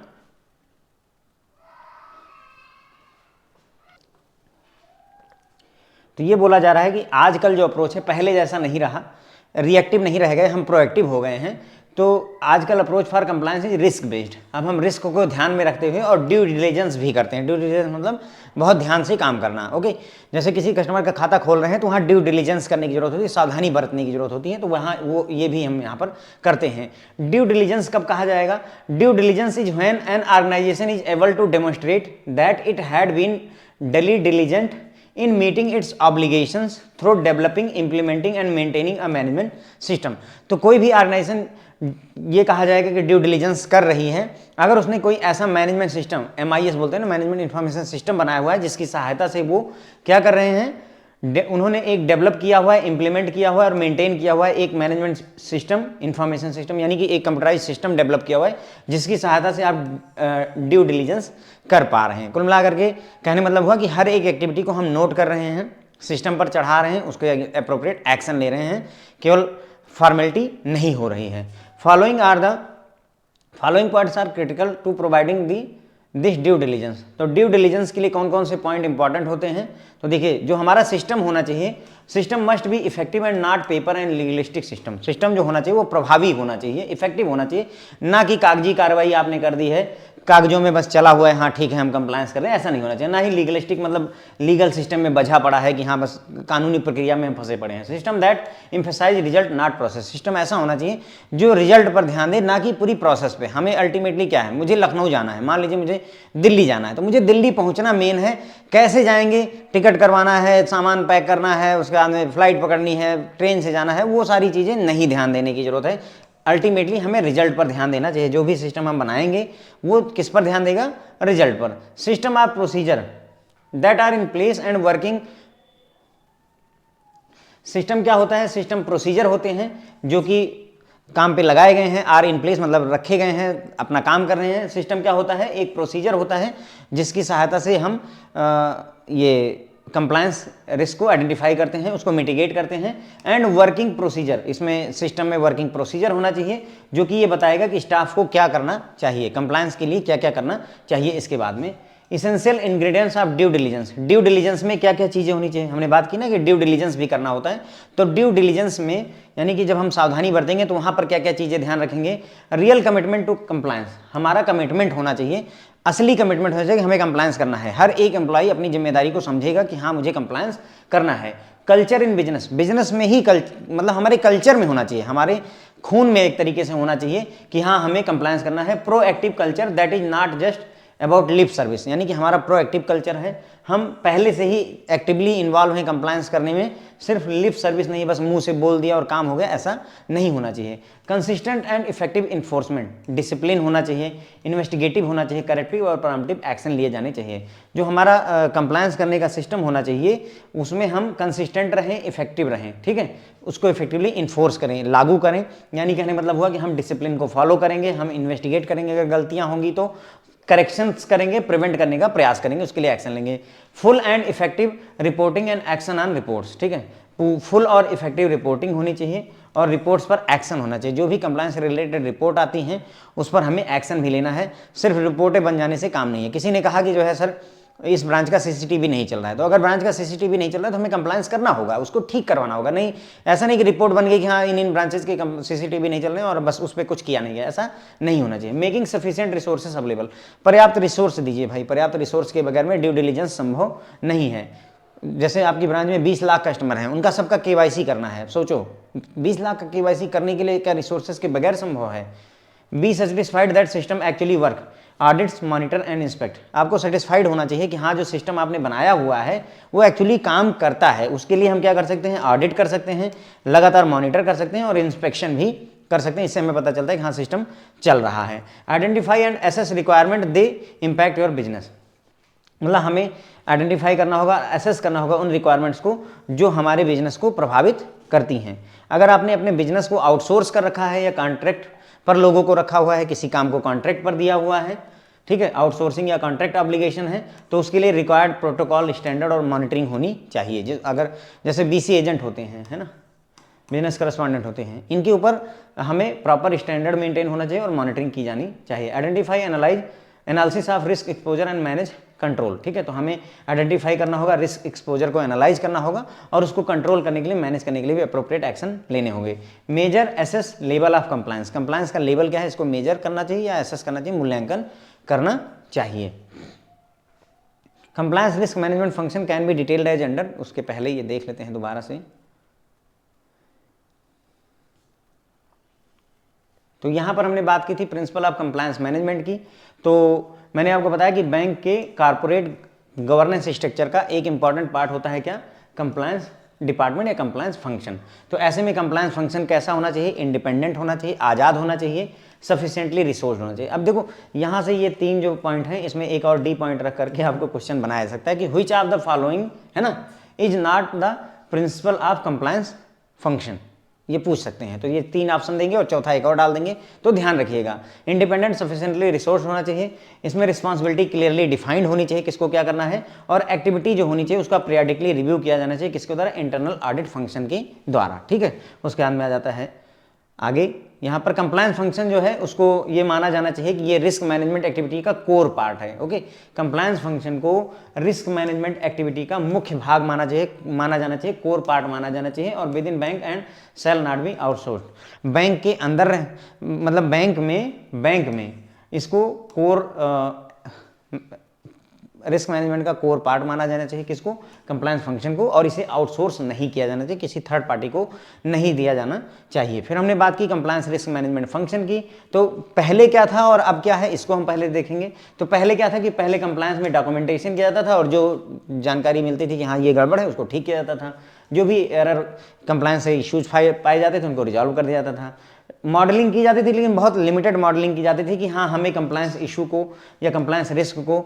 तो ये बोला जा रहा है कि आजकल जो अप्रोच है पहले जैसा नहीं रहा, रिएक्टिव नहीं रह गए, हम प्रोएक्टिव हो गए हैं। तो आजकल approach for compliance is risk based. अब हम रिस्क को ध्यान में रखते हुए और ड्यू डिलिजेंस भी करते हैं। ड्यू डिलिजेंस मतलब बहुत ध्यान से काम करना। ओके, जैसे किसी कस्टमर का खाता खोल रहे हैं तो वहाँ ड्यू डिलिजेंस करने की जरूरत होती है, सावधानी बरतने की जरूरत होती है, तो वहाँ वो ये भी हम यहाँ पर करते हैं। ड्यू डिलिजेंस कब कहा जाएगा? Due diligence is when an organisation is able to demonstrate that it had been duly diligent in meeting its obligations through developing, implementing and maintaining a management system। तो कोई भी ऑर्गेनाइजेशन ये कहा जाएगा कि ड्यू डिलिजेंस कर रही है अगर उसने कोई ऐसा मैनेजमेंट सिस्टम, MIS बोलते हैं ना, मैनेजमेंट इंफॉर्मेशन सिस्टम बनाया हुआ है, जिसकी सहायता से वो क्या कर रहे हैं, उन्होंने एक डेवलप किया हुआ है, इंप्लीमेंट किया हुआ है और मेंटेन किया हुआ है एक मैनेजमेंट सिस्टम, इंफॉर्मेशन सिस्टम, यानी कि एक कंप्यूटराइज सिस्टम डेवलप किया हुआ है, जिसकी सहायता से आप ड्यू डिलिजेंस कर पा रहे हैं। कुल मिला करके कहने मतलब हुआ कि हर एक एक्टिविटी को हम नोट कर रहे हैं, सिस्टम पर चढ़ा रहे हैं, उसके अप्रोप्रिएट एक्शन ले रहे हैं, केवल फॉर्मेलिटी नहीं हो रही है। Following points are critical to providing this due diligence. तो ड्यू डिलिजेंस के लिए कौन कौन से पॉइंट इंपॉर्टेंट होते हैं? तो देखिए, जो हमारा सिस्टम होना चाहिए, system must be effective and not paper and legalistic system. System जो होना चाहिए वो प्रभावी होना चाहिए, इफेक्टिव होना चाहिए, ना कि कागजी कार्रवाई आपने कर दी है, कागजों में बस चला हुआ है, हाँ ठीक है हम कंप्लायंस कर रहे हैं, ऐसा नहीं होना चाहिए। ना ही लीगलिस्टिक, मतलब लीगल सिस्टम में बझा पड़ा है कि हाँ बस कानूनी प्रक्रिया में हम फंसे पड़े हैं। System that emphasise result not process. System ऐसा होना चाहिए जो रिजल्ट पर ध्यान दे, ना कि पूरी प्रोसेस पे। हमें अल्टीमेटली क्या है, मुझे लखनऊ जाना है, मान लीजिए मुझे दिल्ली जाना है, तो मुझे दिल्ली पहुंचना मेन है। कैसे जाएंगे, टिकट करवाना है, सामान पैक करना है, उसके बाद में फ्लाइट पकड़नी है, ट्रेन से जाना है, वो सारी चीज़ें नहीं ध्यान देने की जरूरत है। अल्टीमेटली हमें रिजल्ट पर ध्यान देना चाहिए। जो भी सिस्टम हम बनाएंगे वो किस पर ध्यान देगा? रिजल्ट पर। System of procedure that are in place and working. System क्या होता है? सिस्टम प्रोसीजर होते हैं जो कि काम पे लगाए गए हैं, आर इन प्लेस मतलब रखे गए हैं, अपना काम कर रहे हैं। सिस्टम क्या होता है? एक प्रोसीजर होता है जिसकी सहायता से हम ये कंप्लायंस रिस्क को आइडेंटिफाई करते हैं, उसको मिटिगेट करते हैं। एंड वर्किंग प्रोसीजर, इसमें सिस्टम में वर्किंग प्रोसीजर होना चाहिए जो कि ये बताएगा कि स्टाफ को क्या करना चाहिए, कंप्लायंस के लिए क्या क्या करना चाहिए। इसके बाद में essential ingredients of due diligence. Due diligence में क्या क्या चीज़ें होनी चाहिए? हमने बात की ना कि ड्यू डिलिजेंस भी करना होता है। तो ड्यू डिलिजेंस में यानी कि जब हम सावधानी बरतेंगे तो वहाँ पर क्या क्या चीज़ें ध्यान रखेंगे? रियल कमिटमेंट टू कंप्लायंस, हमारा कमिटमेंट होना चाहिए। असली कमिटमेंट हो जाए कि हमें कंप्लायंस करना है। हर एक एम्प्लॉय अपनी जिम्मेदारी को समझेगा कि हाँ मुझे कंप्लायंस करना है। कल्चर इन बिजनेस, बिजनेस में ही मतलब हमारे कल्चर में होना चाहिए, हमारे खून में एक तरीके से होना चाहिए कि हाँ हमें कंप्लायंस करना है। Proactive culture that is not just about lip service, यानी कि हमारा प्रोएक्टिव कल्चर है, हम पहले से ही एक्टिवली इन्वॉल्व हैं कंप्लायंस करने में, सिर्फ लिप सर्विस नहीं, बस मुंह से बोल दिया और काम हो गया, ऐसा नहीं होना चाहिए। Consistent and effective enforcement, discipline होना चाहिए, इन्वेस्टिगेटिव होना चाहिए, करेक्टिव और प्रिवेंटिव एक्शन लिए जाने चाहिए। जो हमारा कंप्लायंस करने का सिस्टम होना चाहिए उसमें हम कंसिस्टेंट रहें, इफेक्टिव रहें, ठीक है, उसको इफेक्टिवली इन्फोर्स करें, लागू करें। यानी कहने मतलब हुआ कि हम डिसिप्लिन को फॉलो करेंगे, हम इन्वेस्टिगेट करेंगे, अगर गलतियां होंगी तो करेक्शंस करेंगे, प्रिवेंट करने का प्रयास करेंगे, उसके लिए एक्शन लेंगे। Full and effective reporting and action on reports, ठीक है, फुल और इफेक्टिव रिपोर्टिंग होनी चाहिए और रिपोर्ट्स पर एक्शन होना चाहिए। जो भी कंप्लायंस रिलेटेड रिपोर्ट आती हैं उस पर हमें एक्शन भी लेना है, सिर्फ रिपोर्टें बन जाने से काम नहीं है। किसी ने कहा कि जो है सर इस ब्रांच का सीसीटीवी नहीं चल रहा है, तो अगर ब्रांच का सीसीटीवी नहीं चल रहा है तो हमें कंप्लायंस करना होगा, उसको ठीक करवाना होगा। नहीं, ऐसा नहीं कि रिपोर्ट बन गई कि हाँ इन ब्रांचेस के सीसीटीवी नहीं चल रहे हैं और बस उस पर कुछ किया नहीं गया, ऐसा नहीं होना चाहिए। मेकिंग सफिशिएंट रिसोर्सेज अवेलेबल, पर्याप्त रिसोर्स दीजिए भाई, पर्याप्त रिसोर्स के बगैर में ड्यू डिलीजेंस संभव नहीं है। जैसे आपकी ब्रांच में 20 लाख कस्टमर हैं, उनका सबका केवाईसी करना है, सोचो 20 लाख का केवाईसी करने के लिए क्या रिसोर्सेज के बगैर संभव है। Be satisfied that system actually work, audits, monitor and inspect, आपको सेटिस्फाइड होना चाहिए कि हाँ जो सिस्टम आपने बनाया हुआ है वो एक्चुअली काम करता है। उसके लिए हम क्या कर सकते हैं, ऑडिट कर सकते हैं, लगातार मॉनिटर कर सकते हैं और इंस्पेक्शन भी कर सकते हैं। इससे हमें पता चलता है कि हाँ सिस्टम चल रहा है। Identify and assess requirement they impact your business, मतलब हमें आइडेंटिफाई करना होगा, एसेस करना होगा उन रिक्वायरमेंट्स को जो हमारे बिजनेस को प्रभावित करती हैं। अगर आपने अपने बिजनेस को आउटसोर्स कर रखा है या कॉन्ट्रैक्ट पर लोगों को रखा हुआ है, किसी काम को कॉन्ट्रैक्ट पर दिया हुआ है, ठीक है, आउटसोर्सिंग या कॉन्ट्रैक्ट ऑब्लिगेशन है, तो उसके लिए रिक्वायर्ड प्रोटोकॉल, स्टैंडर्ड और मॉनिटरिंग होनी चाहिए। अगर जैसे बीसी एजेंट होते हैं, है ना, बिजनेस करस्पॉन्डेंट होते हैं, इनके ऊपर हमें प्रॉपर स्टैंडर्ड मेंटेन होना चाहिए और मॉनिटरिंग की जानी चाहिए। Identify, analyse, analysis of risk exposure and manage control, ठीक है, तो हमें आइडेंटिफाई करना होगा, रिस्क एक्सपोजर को एनालाइज करना होगा और उसको कंट्रोल करने के लिए, मैनेज करने के लिए भी अप्रोप्रिएट एक्शन लेने होंगे। Measure, assess, level of compliance, compliance का लेवल क्या है, इसको मेजर करना चाहिए या एसेस करना चाहिए, मूल्यांकन करना चाहिए। Compliance risk management function can be detailed as under, उसके पहले ये देख लेते हैं दोबारा से। तो यहां पर हमने बात की थी प्रिंसिपल ऑफ कंप्लायंस मैनेजमेंट की। तो मैंने आपको बताया कि बैंक के कॉर्पोरेट गवर्नेंस स्ट्रक्चर का एक इंपॉर्टेंट पार्ट होता है क्या, कंप्लायंस डिपार्टमेंट या कंप्लायंस फंक्शन। तो ऐसे में कंप्लायंस फंक्शन कैसा होना चाहिए, इंडिपेंडेंट होना चाहिए, आज़ाद होना चाहिए, सफिशिएंटली रिसोर्स होना चाहिए। अब देखो यहाँ से ये 3 जो पॉइंट हैं, इसमें एक और डी पॉइंट रख करके आपको क्वेश्चन बनाया जा सकता है कि व्हिच ऑफ द फॉलोइंग, है ना, is not the principle of compliance function, ये पूछ सकते हैं। तो ये 3 ऑप्शन देंगे और चौथा एक और डाल देंगे, तो ध्यान रखिएगा। इंडिपेंडेंट, सफिशिएंटली रिसोर्स होना चाहिए, इसमें रिस्पॉन्सिबिलिटी क्लियरली डिफाइंड होनी चाहिए, किसको क्या करना है, और एक्टिविटी जो होनी चाहिए उसका पीरियडिकली रिव्यू किया जाना चाहिए, किसके द्वारा, इंटरनल ऑडिट फंक्शन के द्वारा, ठीक है। उसके बाद में आ जाता है आगे, यहाँ पर कंप्लायंस फंक्शन जो है उसको ये माना जाना चाहिए कि ये रिस्क मैनेजमेंट एक्टिविटी का कोर पार्ट है। ओके, कंप्लायंस फंक्शन को रिस्क मैनेजमेंट एक्टिविटी का मुख्य भाग माना जाना चाहिए, कोर पार्ट माना जाना चाहिए, और with in bank and shall not be outsourced, bank के अंदर, मतलब बैंक में इसको कोर रिस्क मैनेजमेंट का कोर पार्ट माना जाना चाहिए, किसको, कंप्लायंस फंक्शन को, और इसे आउटसोर्स नहीं किया जाना चाहिए, किसी थर्ड पार्टी को नहीं दिया जाना चाहिए। फिर हमने बात की कंप्लायंस रिस्क मैनेजमेंट फंक्शन की, तो पहले क्या था और अब क्या है इसको हम पहले देखेंगे। तो पहले क्या था कि पहले कंप्लायंस में डॉक्यूमेंटेशन किया जाता था और जो जानकारी मिलती थी कि हाँ ये गड़बड़ है उसको ठीक किया जाता था, जो भी एरर कंप्लायंस से इश्यूज पाए जाते थे उनको रिजॉल्व कर दिया जाता था। मॉडलिंग की जाती थी, लेकिन बहुत लिमिटेड मॉडलिंग की जाती थी कि हाँ हमें कंप्लायंस इशू को या कंप्लायंस रिस्क को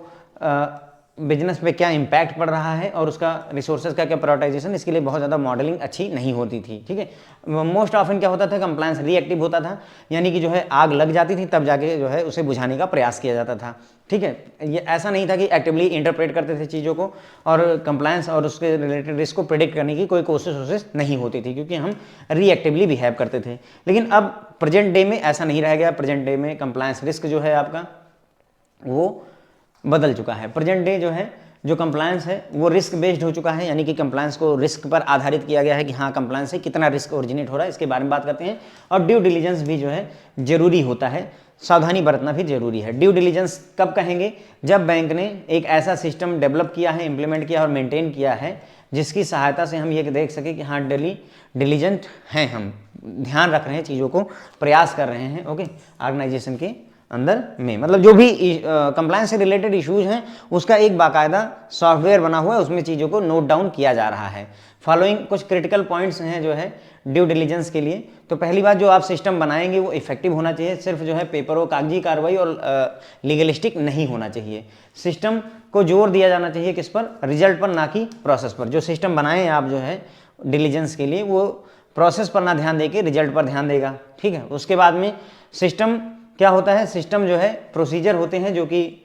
बिजनेस पे क्या इम्पैक्ट पड़ रहा है और उसका रिसोर्सेज का क्या प्रायोरिटाइजेशन, इसके लिए बहुत ज़्यादा मॉडलिंग अच्छी नहीं होती थी, ठीक है। मोस्ट ऑफन क्या होता था, कंप्लायंस रिएक्टिव होता था, यानी कि जो है आग लग जाती थी तब जाके जो है उसे बुझाने का प्रयास किया जाता था, ठीक है। ये ऐसा नहीं था कि एक्टिवली इंटरप्रेट करते थे चीज़ों को, और कंप्लायंस और उसके रिलेटेड रिस्क को प्रेडिक्ट करने की कोई कोशिश नहीं होती थी, क्योंकि हम रिएक्टिवली बिहेव करते थे। लेकिन अब प्रेजेंट डे में ऐसा नहीं रह गया। प्रेजेंट डे में कंप्लायंस रिस्क जो है आपका वो बदल चुका है। प्रेजेंट डे जो है, जो कंप्लायंस है वो रिस्क बेस्ड हो चुका है, यानी कि कंप्लायंस को रिस्क पर आधारित किया गया है कि हाँ कंप्लायंस से कितना रिस्क ओरिजिनेट हो रहा है, इसके बारे में बात करते हैं। और ड्यू डिलीजेंस भी जो है जरूरी होता है सावधानी बरतना भी जरूरी है। ड्यू डिलीजेंस कब कहेंगे? जब बैंक ने एक ऐसा सिस्टम डेवलप किया है, इंप्लीमेंट किया और मेंटेन किया है जिसकी सहायता से हम ये देख सके कि हाँ डिलीजेंट हैं, हम ध्यान रख रहे हैं चीज़ों को, प्रयास कर रहे हैं ओके ऑर्गेनाइजेशन के अंदर में। मतलब जो भी कंप्लायंस से रिलेटेड इश्यूज हैं उसका एक बाकायदा सॉफ्टवेयर बना हुआ है, उसमें चीज़ों को नोट डाउन किया जा रहा है। फॉलोइंग कुछ क्रिटिकल पॉइंट्स हैं जो है ड्यू डिलीजेंस के लिए। तो पहली बात, जो आप सिस्टम बनाएंगे वो इफेक्टिव होना चाहिए, सिर्फ जो है पेपर और कागजी कार्रवाई और लीगलिस्टिक नहीं होना चाहिए। सिस्टम को जोर दिया जाना चाहिए किस पर? रिजल्ट पर, ना कि प्रोसेस पर। जो सिस्टम बनाए आप जो है डिलीजेंस के लिए, वो प्रोसेस पर ना ध्यान देके रिजल्ट पर ध्यान देगा, ठीक है। उसके बाद में सिस्टम क्या होता है? सिस्टम जो है प्रोसीजर होते हैं जो कि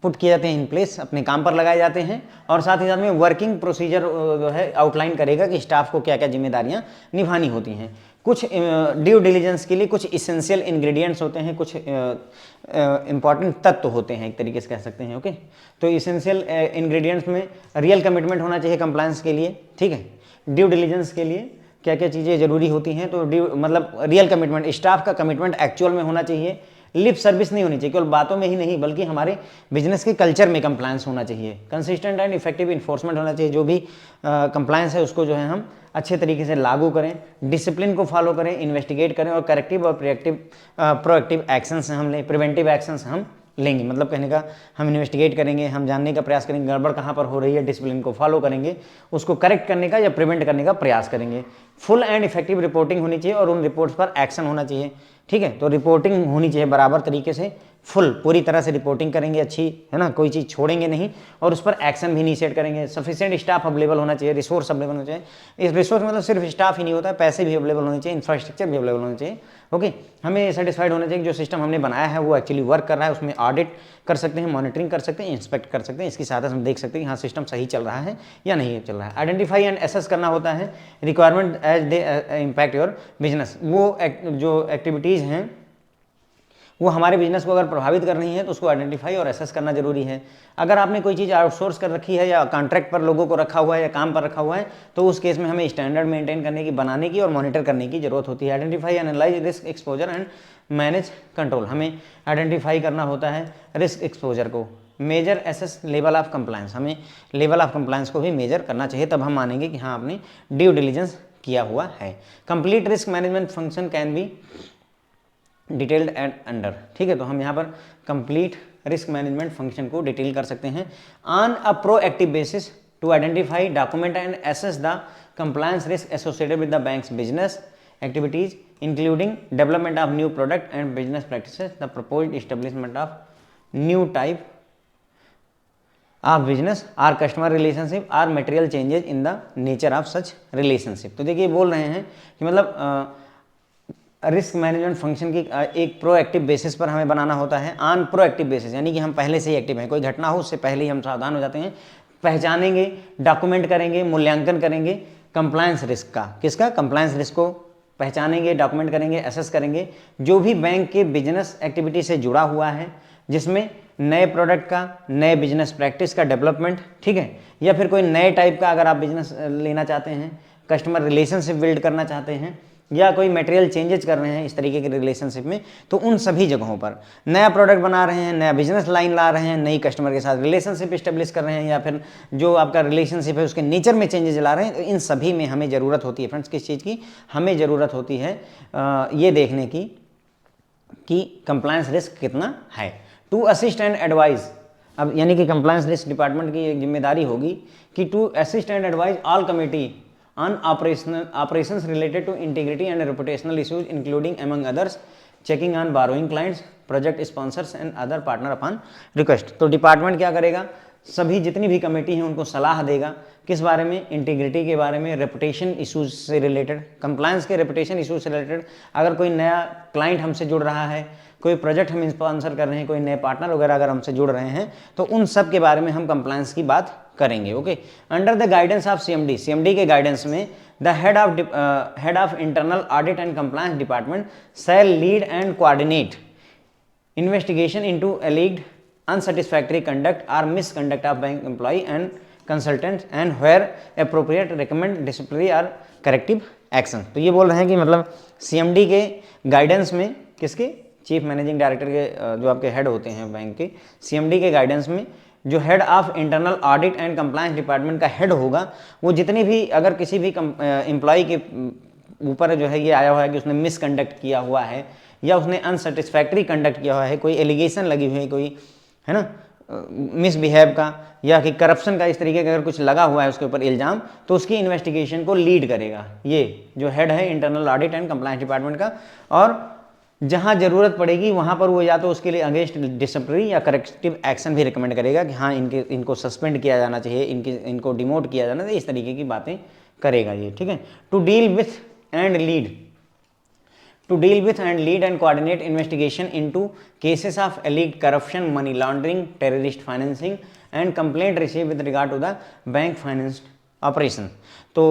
पुट किए जाते हैं इन प्लेस, अपने काम पर लगाए जाते हैं, और साथ ही साथ में वर्किंग प्रोसीजर जो है आउटलाइन करेगा कि स्टाफ को क्या क्या जिम्मेदारियां निभानी होती हैं। कुछ ड्यू डिलीजेंस के लिए कुछ इसेंशियल इंग्रेडिएंट्स होते हैं, कुछ इंपॉर्टेंट तत्व होते हैं, एक तरीके से कह सकते हैं ओके। तो इसेंशियल इंग्रेडिएंट्स में रियल कमिटमेंट होना चाहिए कंप्लायंस के लिए, ठीक है। ड्यू डिलीजेंस के लिए क्या क्या चीज़ें जरूरी होती हैं? तो ड्यू मतलब रियल कमिटमेंट, स्टाफ का कमिटमेंट एक्चुअल में होना चाहिए, लिप सर्विस नहीं होनी चाहिए, केवल बातों में ही नहीं बल्कि हमारे बिजनेस के कल्चर में कंप्लायंस होना चाहिए। कंसिस्टेंट एंड इफेक्टिव इन्फोर्समेंट होना चाहिए, जो भी कंप्लायंस है उसको जो है हम अच्छे तरीके से लागू करें, डिसिप्लिन को फॉलो करें, इन्वेस्टिगेट करें, और करेक्टिव और प्रोएक्टिव एक्शंस हम लें, प्रिवेंटिव एक्शंस हम लेंगे। मतलब कहने का, हम इन्वेस्टिगेट करेंगे, हम जानने का प्रयास करेंगे गड़बड़ कहाँ पर हो रही है, डिसिप्लिन को फॉलो करेंगे, उसको करेक्ट करने का या प्रिवेंट करने का प्रयास करेंगे। फुल एंड इफेक्टिव रिपोर्टिंग होनी चाहिए और उन रिपोर्ट्स पर एक्शन होना चाहिए, ठीक है। तो रिपोर्टिंग होनी चाहिए बराबर तरीके से, फुल पूरी तरह से रिपोर्टिंग करेंगे अच्छी, है ना, कोई चीज़ छोड़ेंगे नहीं, और उस पर एक्शन भी इनिशिएट करेंगे। सफिशिएंट स्टाफ अवेलेबल होना चाहिए, रिसोर्स अवेलेबल होना चाहिए। इस रिसोर्स मतलब सिर्फ स्टाफ ही नहीं होता है, पैसे भी अवेलेबल होने चाहिए, इंफ्रास्ट्रक्चर भी अवेलेबल होना चाहिए ओके। हमें सेटिस्फाइड होना चाहिए कि जो सिस्टम हमने बनाया है वो एक्चुअली वर्क कर रहा है, उसमें ऑडिट कर सकते हैं, मॉनिटरिंग कर सकते हैं, इंस्पेक्ट कर सकते हैं, इसकी सहायता से हम देख सकते हैं कि हाँ सिस्टम सही चल रहा है या नहीं चल रहा है। आइडेंटिफाई एंड एसेस करना होता है requirement as they impact your business. वो जो एक्टिविटीज़ हैं वो हमारे बिजनेस को अगर प्रभावित कर रही है तो उसको आइडेंटिफाई और एसेस करना जरूरी है। अगर आपने कोई चीज़ आउटसोर्स कर रखी है या कॉन्ट्रैक्ट पर लोगों को रखा हुआ है या काम पर रखा हुआ है, तो उस केस में हमें स्टैंडर्ड मेंटेन करने की, बनाने की और मॉनिटर करने की जरूरत होती है। Identify analyse risk exposure and manage control. हमें आइडेंटिफाई करना होता है रिस्क एक्सपोजर को। Measure assess level of compliance, हमें लेवल ऑफ कंप्लायंस को भी मेजर करना चाहिए, तब हम मानेंगे कि हाँ आपने ड्यू डिलीजेंस किया हुआ है। Complete risk management function can be detailed and under, ठीक है। तो हम यहाँ पर कंप्लीट रिस्क मैनेजमेंट फंक्शन को डिटेल कर सकते हैं। On a proactive basis to identify, document and assess the compliance risk associated with the bank's business activities including development of new product and business practices, the proposed establishment of new type of business or customer relationship or material changes in the nature of such relationship. तो देखिए बोल रहे हैं कि मतलब risk management function की एक proactive basis पर हमें बनाना होता है। ऑन प्रोएक्टिव बेसिस यानी कि हम पहले से ही एक्टिव हैं, कोई घटना हो उससे पहले ही हम सावधान हो जाते हैं, पहचानेंगे, डॉक्यूमेंट करेंगे, मूल्यांकन करेंगे कंप्लायंस रिस्क का। किसका? कंप्लायंस रिस्क को पहचानेंगे, डॉक्यूमेंट करेंगे, एसेस करेंगे, जो भी बैंक के बिजनेस एक्टिविटी से जुड़ा हुआ है, जिसमें नए प्रोडक्ट का, नए बिजनेस प्रैक्टिस का डेवलपमेंट, ठीक है, या फिर कोई नए टाइप का अगर आप बिजनेस लेना चाहते हैं, कस्टमर रिलेशनशिप बिल्ड करना चाहते हैं, या कोई मटेरियल चेंजेस कर रहे हैं इस तरीके के रिलेशनशिप में, तो उन सभी जगहों पर नया प्रोडक्ट बना रहे हैं, नया बिजनेस लाइन ला रहे हैं, नई कस्टमर के साथ रिलेशनशिप इस्टेब्लिश कर रहे हैं, या फिर जो आपका रिलेशनशिप है उसके नेचर में चेंजेस ला रहे हैं, तो इन सभी में हमें ज़रूरत होती है फ्रेंड्स, किस चीज़ की? हमें ज़रूरत होती है ये देखने की कि कंप्लायंस रिस्क कितना है। टू असिस्ट एंड एडवाइज, अब यानी कि कंप्लायंस रिस्क डिपार्टमेंट की एक जिम्मेदारी होगी कि to assist and advise all committee on operations related to integrity and reputational issues including among others checking on borrowing clients, project sponsors and other partner upon request। तो department क्या करेगा? सभी जितनी भी कमेटी हैं उनको सलाह देगा, किस बारे में? इंटीग्रिटी के बारे में, रेपुटेशन इश्यूज से रिलेटेड, कंप्लायंस के रेपुटेशन इश्यूज से रिलेटेड। अगर कोई नया क्लाइंट हमसे जुड़ रहा है, कोई प्रोजेक्ट हम स्पॉन्सर कर रहे हैं, कोई नए पार्टनर वगैरह अगर हमसे जुड़ रहे हैं, तो उन सब के बारे में हम कंप्लायंस की बात करेंगे okay. Under the guidance of CMD, CMD के गाइडेंस में the head of internal audit and compliance department shall lead and coordinate investigation into alleged unsatisfactory conduct or misconduct of bank employee and consultants and where appropriate recommend disciplinary or corrective action। तो ये बोल रहे हैं कि मतलब CMD के guidance में, किसके? चीफ मैनेजिंग डायरेक्टर के जो आपके हेड होते हैं बैंक के, CMD के गाइडेंस में जो head of internal audit and compliance department का हेड होगा, वो जितने भी अगर किसी भी एम्प्लॉय के ऊपर जो है ये आया हुआ है कि उसने मिसकंडक्ट किया हुआ है या उसने अनसेटिस्फैक्ट्री कंडक्ट किया हुआ है, कोई एलिगेशन लगी हुई है, कोई है ना मिसबिहेव का या कि करप्शन का, इस तरीके का अगर कुछ लगा हुआ है उसके ऊपर इल्ज़ाम, तो उसकी इन्वेस्टिगेशन को लीड करेगा ये जो हेड है internal audit and compliance department का। और जहां ज़रूरत पड़ेगी वहां पर वो या तो उसके लिए अगेंस्ट डिसिप्लिनरी या करेक्टिव एक्शन भी रिकमेंड करेगा कि हाँ इनको सस्पेंड किया जाना चाहिए, इनको डिमोट किया जाना चाहिए, इस तरीके की बातें करेगा ये, ठीक है। To deal with and lead and coordinate investigation into cases of alleged corruption, money laundering, terrorist financing and complaint receive with regard to the bank finance operation. तो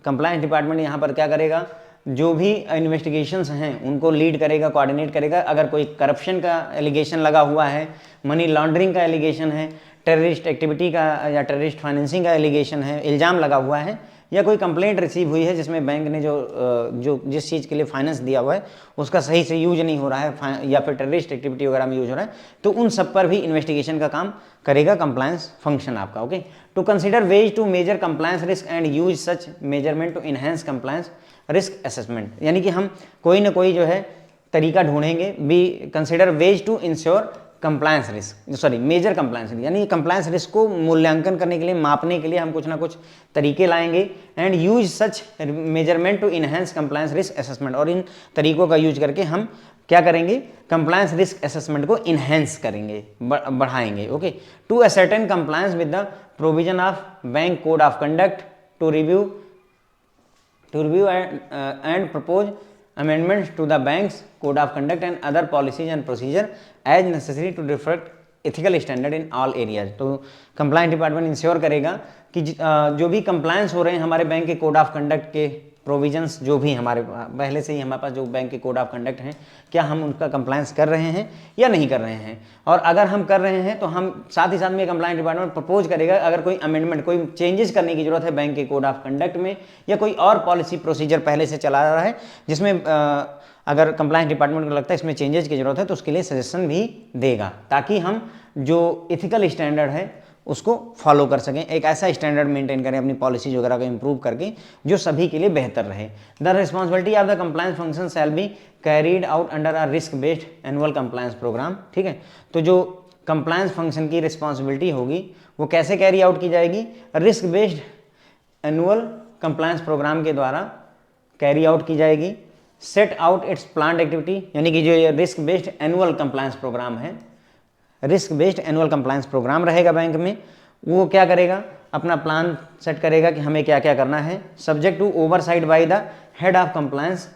कंप्लायंस डिपार्टमेंट यहाँ पर क्या करेगा, जो भी इन्वेस्टिगेशंस हैं उनको लीड करेगा, कोऑर्डिनेट करेगा। अगर कोई करप्शन का एलिगेशन लगा हुआ है, मनी लॉन्ड्रिंग का एलिगेशन है, टेररिस्ट एक्टिविटी का या टेररिस्ट फाइनेंसिंग का एलिगेशन है, इल्ज़ाम लगा हुआ है, या कोई कंप्लेंट रिसीव हुई है जिसमें बैंक ने जिस चीज़ के लिए फाइनेंस दिया हुआ है उसका सही से यूज नहीं हो रहा है या फिर टेररिस्ट एक्टिविटी वगैरह में यूज हो रहा है, तो उन सब पर भी इन्वेस्टिगेशन का काम करेगा कंप्लायंस फंक्शन आपका। Okay, to consider ways to measure compliance risk and use such measurement to enhance compliance risk assessment, यानी कि हम कोई ना कोई जो है तरीका ढूंढेंगे। Be consider ways to ensure compliance risk, sorry measure compliance risk, यानी कंप्लायंस रिस्क को मूल्यांकन करने के लिए, मापने के लिए हम कुछ ना कुछ तरीके लाएंगे। And use such measurement to enhance compliance risk assessment, और इन तरीकों का यूज करके हम क्या करेंगे, कंप्लायंस रिस्क असेसमेंट को इनहेंस करेंगे, बढ़ाएंगे। Okay, to ascertain compliance with the provision of bank code of conduct, to review and propose amendments to the bank's code of conduct and other policies and procedure as necessary to reflect ethical standard in all areas। तो compliance department ensure करेगा कि जो भी compliance हो रहे हैं हमारे bank के कोड ऑफ कंडक्ट के प्रोविजंस, जो भी हमारे पहले से ही हमारे पास जो बैंक के कोड ऑफ कंडक्ट हैं, क्या हम उनका कंप्लायंस कर रहे हैं या नहीं कर रहे हैं, और अगर हम कर रहे हैं तो हम साथ ही साथ में कंप्लायंस डिपार्टमेंट प्रपोज करेगा अगर कोई अमेंडमेंट, कोई चेंजेस करने की जरूरत है बैंक के कोड ऑफ कंडक्ट में, या कोई और पॉलिसी प्रोसीजर पहले से चला रहा है जिसमें अगर कंप्लायंस डिपार्टमेंट को लगता है इसमें चेंजेस की जरूरत है तो उसके लिए सजेशन भी देगा, ताकि हम जो इथिकल स्टैंडर्ड है उसको फॉलो कर सकें, एक ऐसा स्टैंडर्ड मेंटेन करें अपनी पॉलिसीज वगैरह को इंप्रूव करके जो सभी के लिए बेहतर रहे। The responsibility of the compliance function shall be carried out under a risk based annual compliance programme, ठीक है। तो जो कंप्लायंस फंक्शन की रिस्पॉन्सिबिलिटी होगी वो कैसे कैरी आउट की जाएगी, risk based annual compliance program के द्वारा कैरी आउट की जाएगी। Set out its planned activity, यानी कि जो ये risk based annual compliance program है, risk based annual compliance program रहेगा बैंक में, वो क्या करेगा, अपना प्लान सेट करेगा कि हमें क्या क्या करना है, subject to oversight by the head of compliance,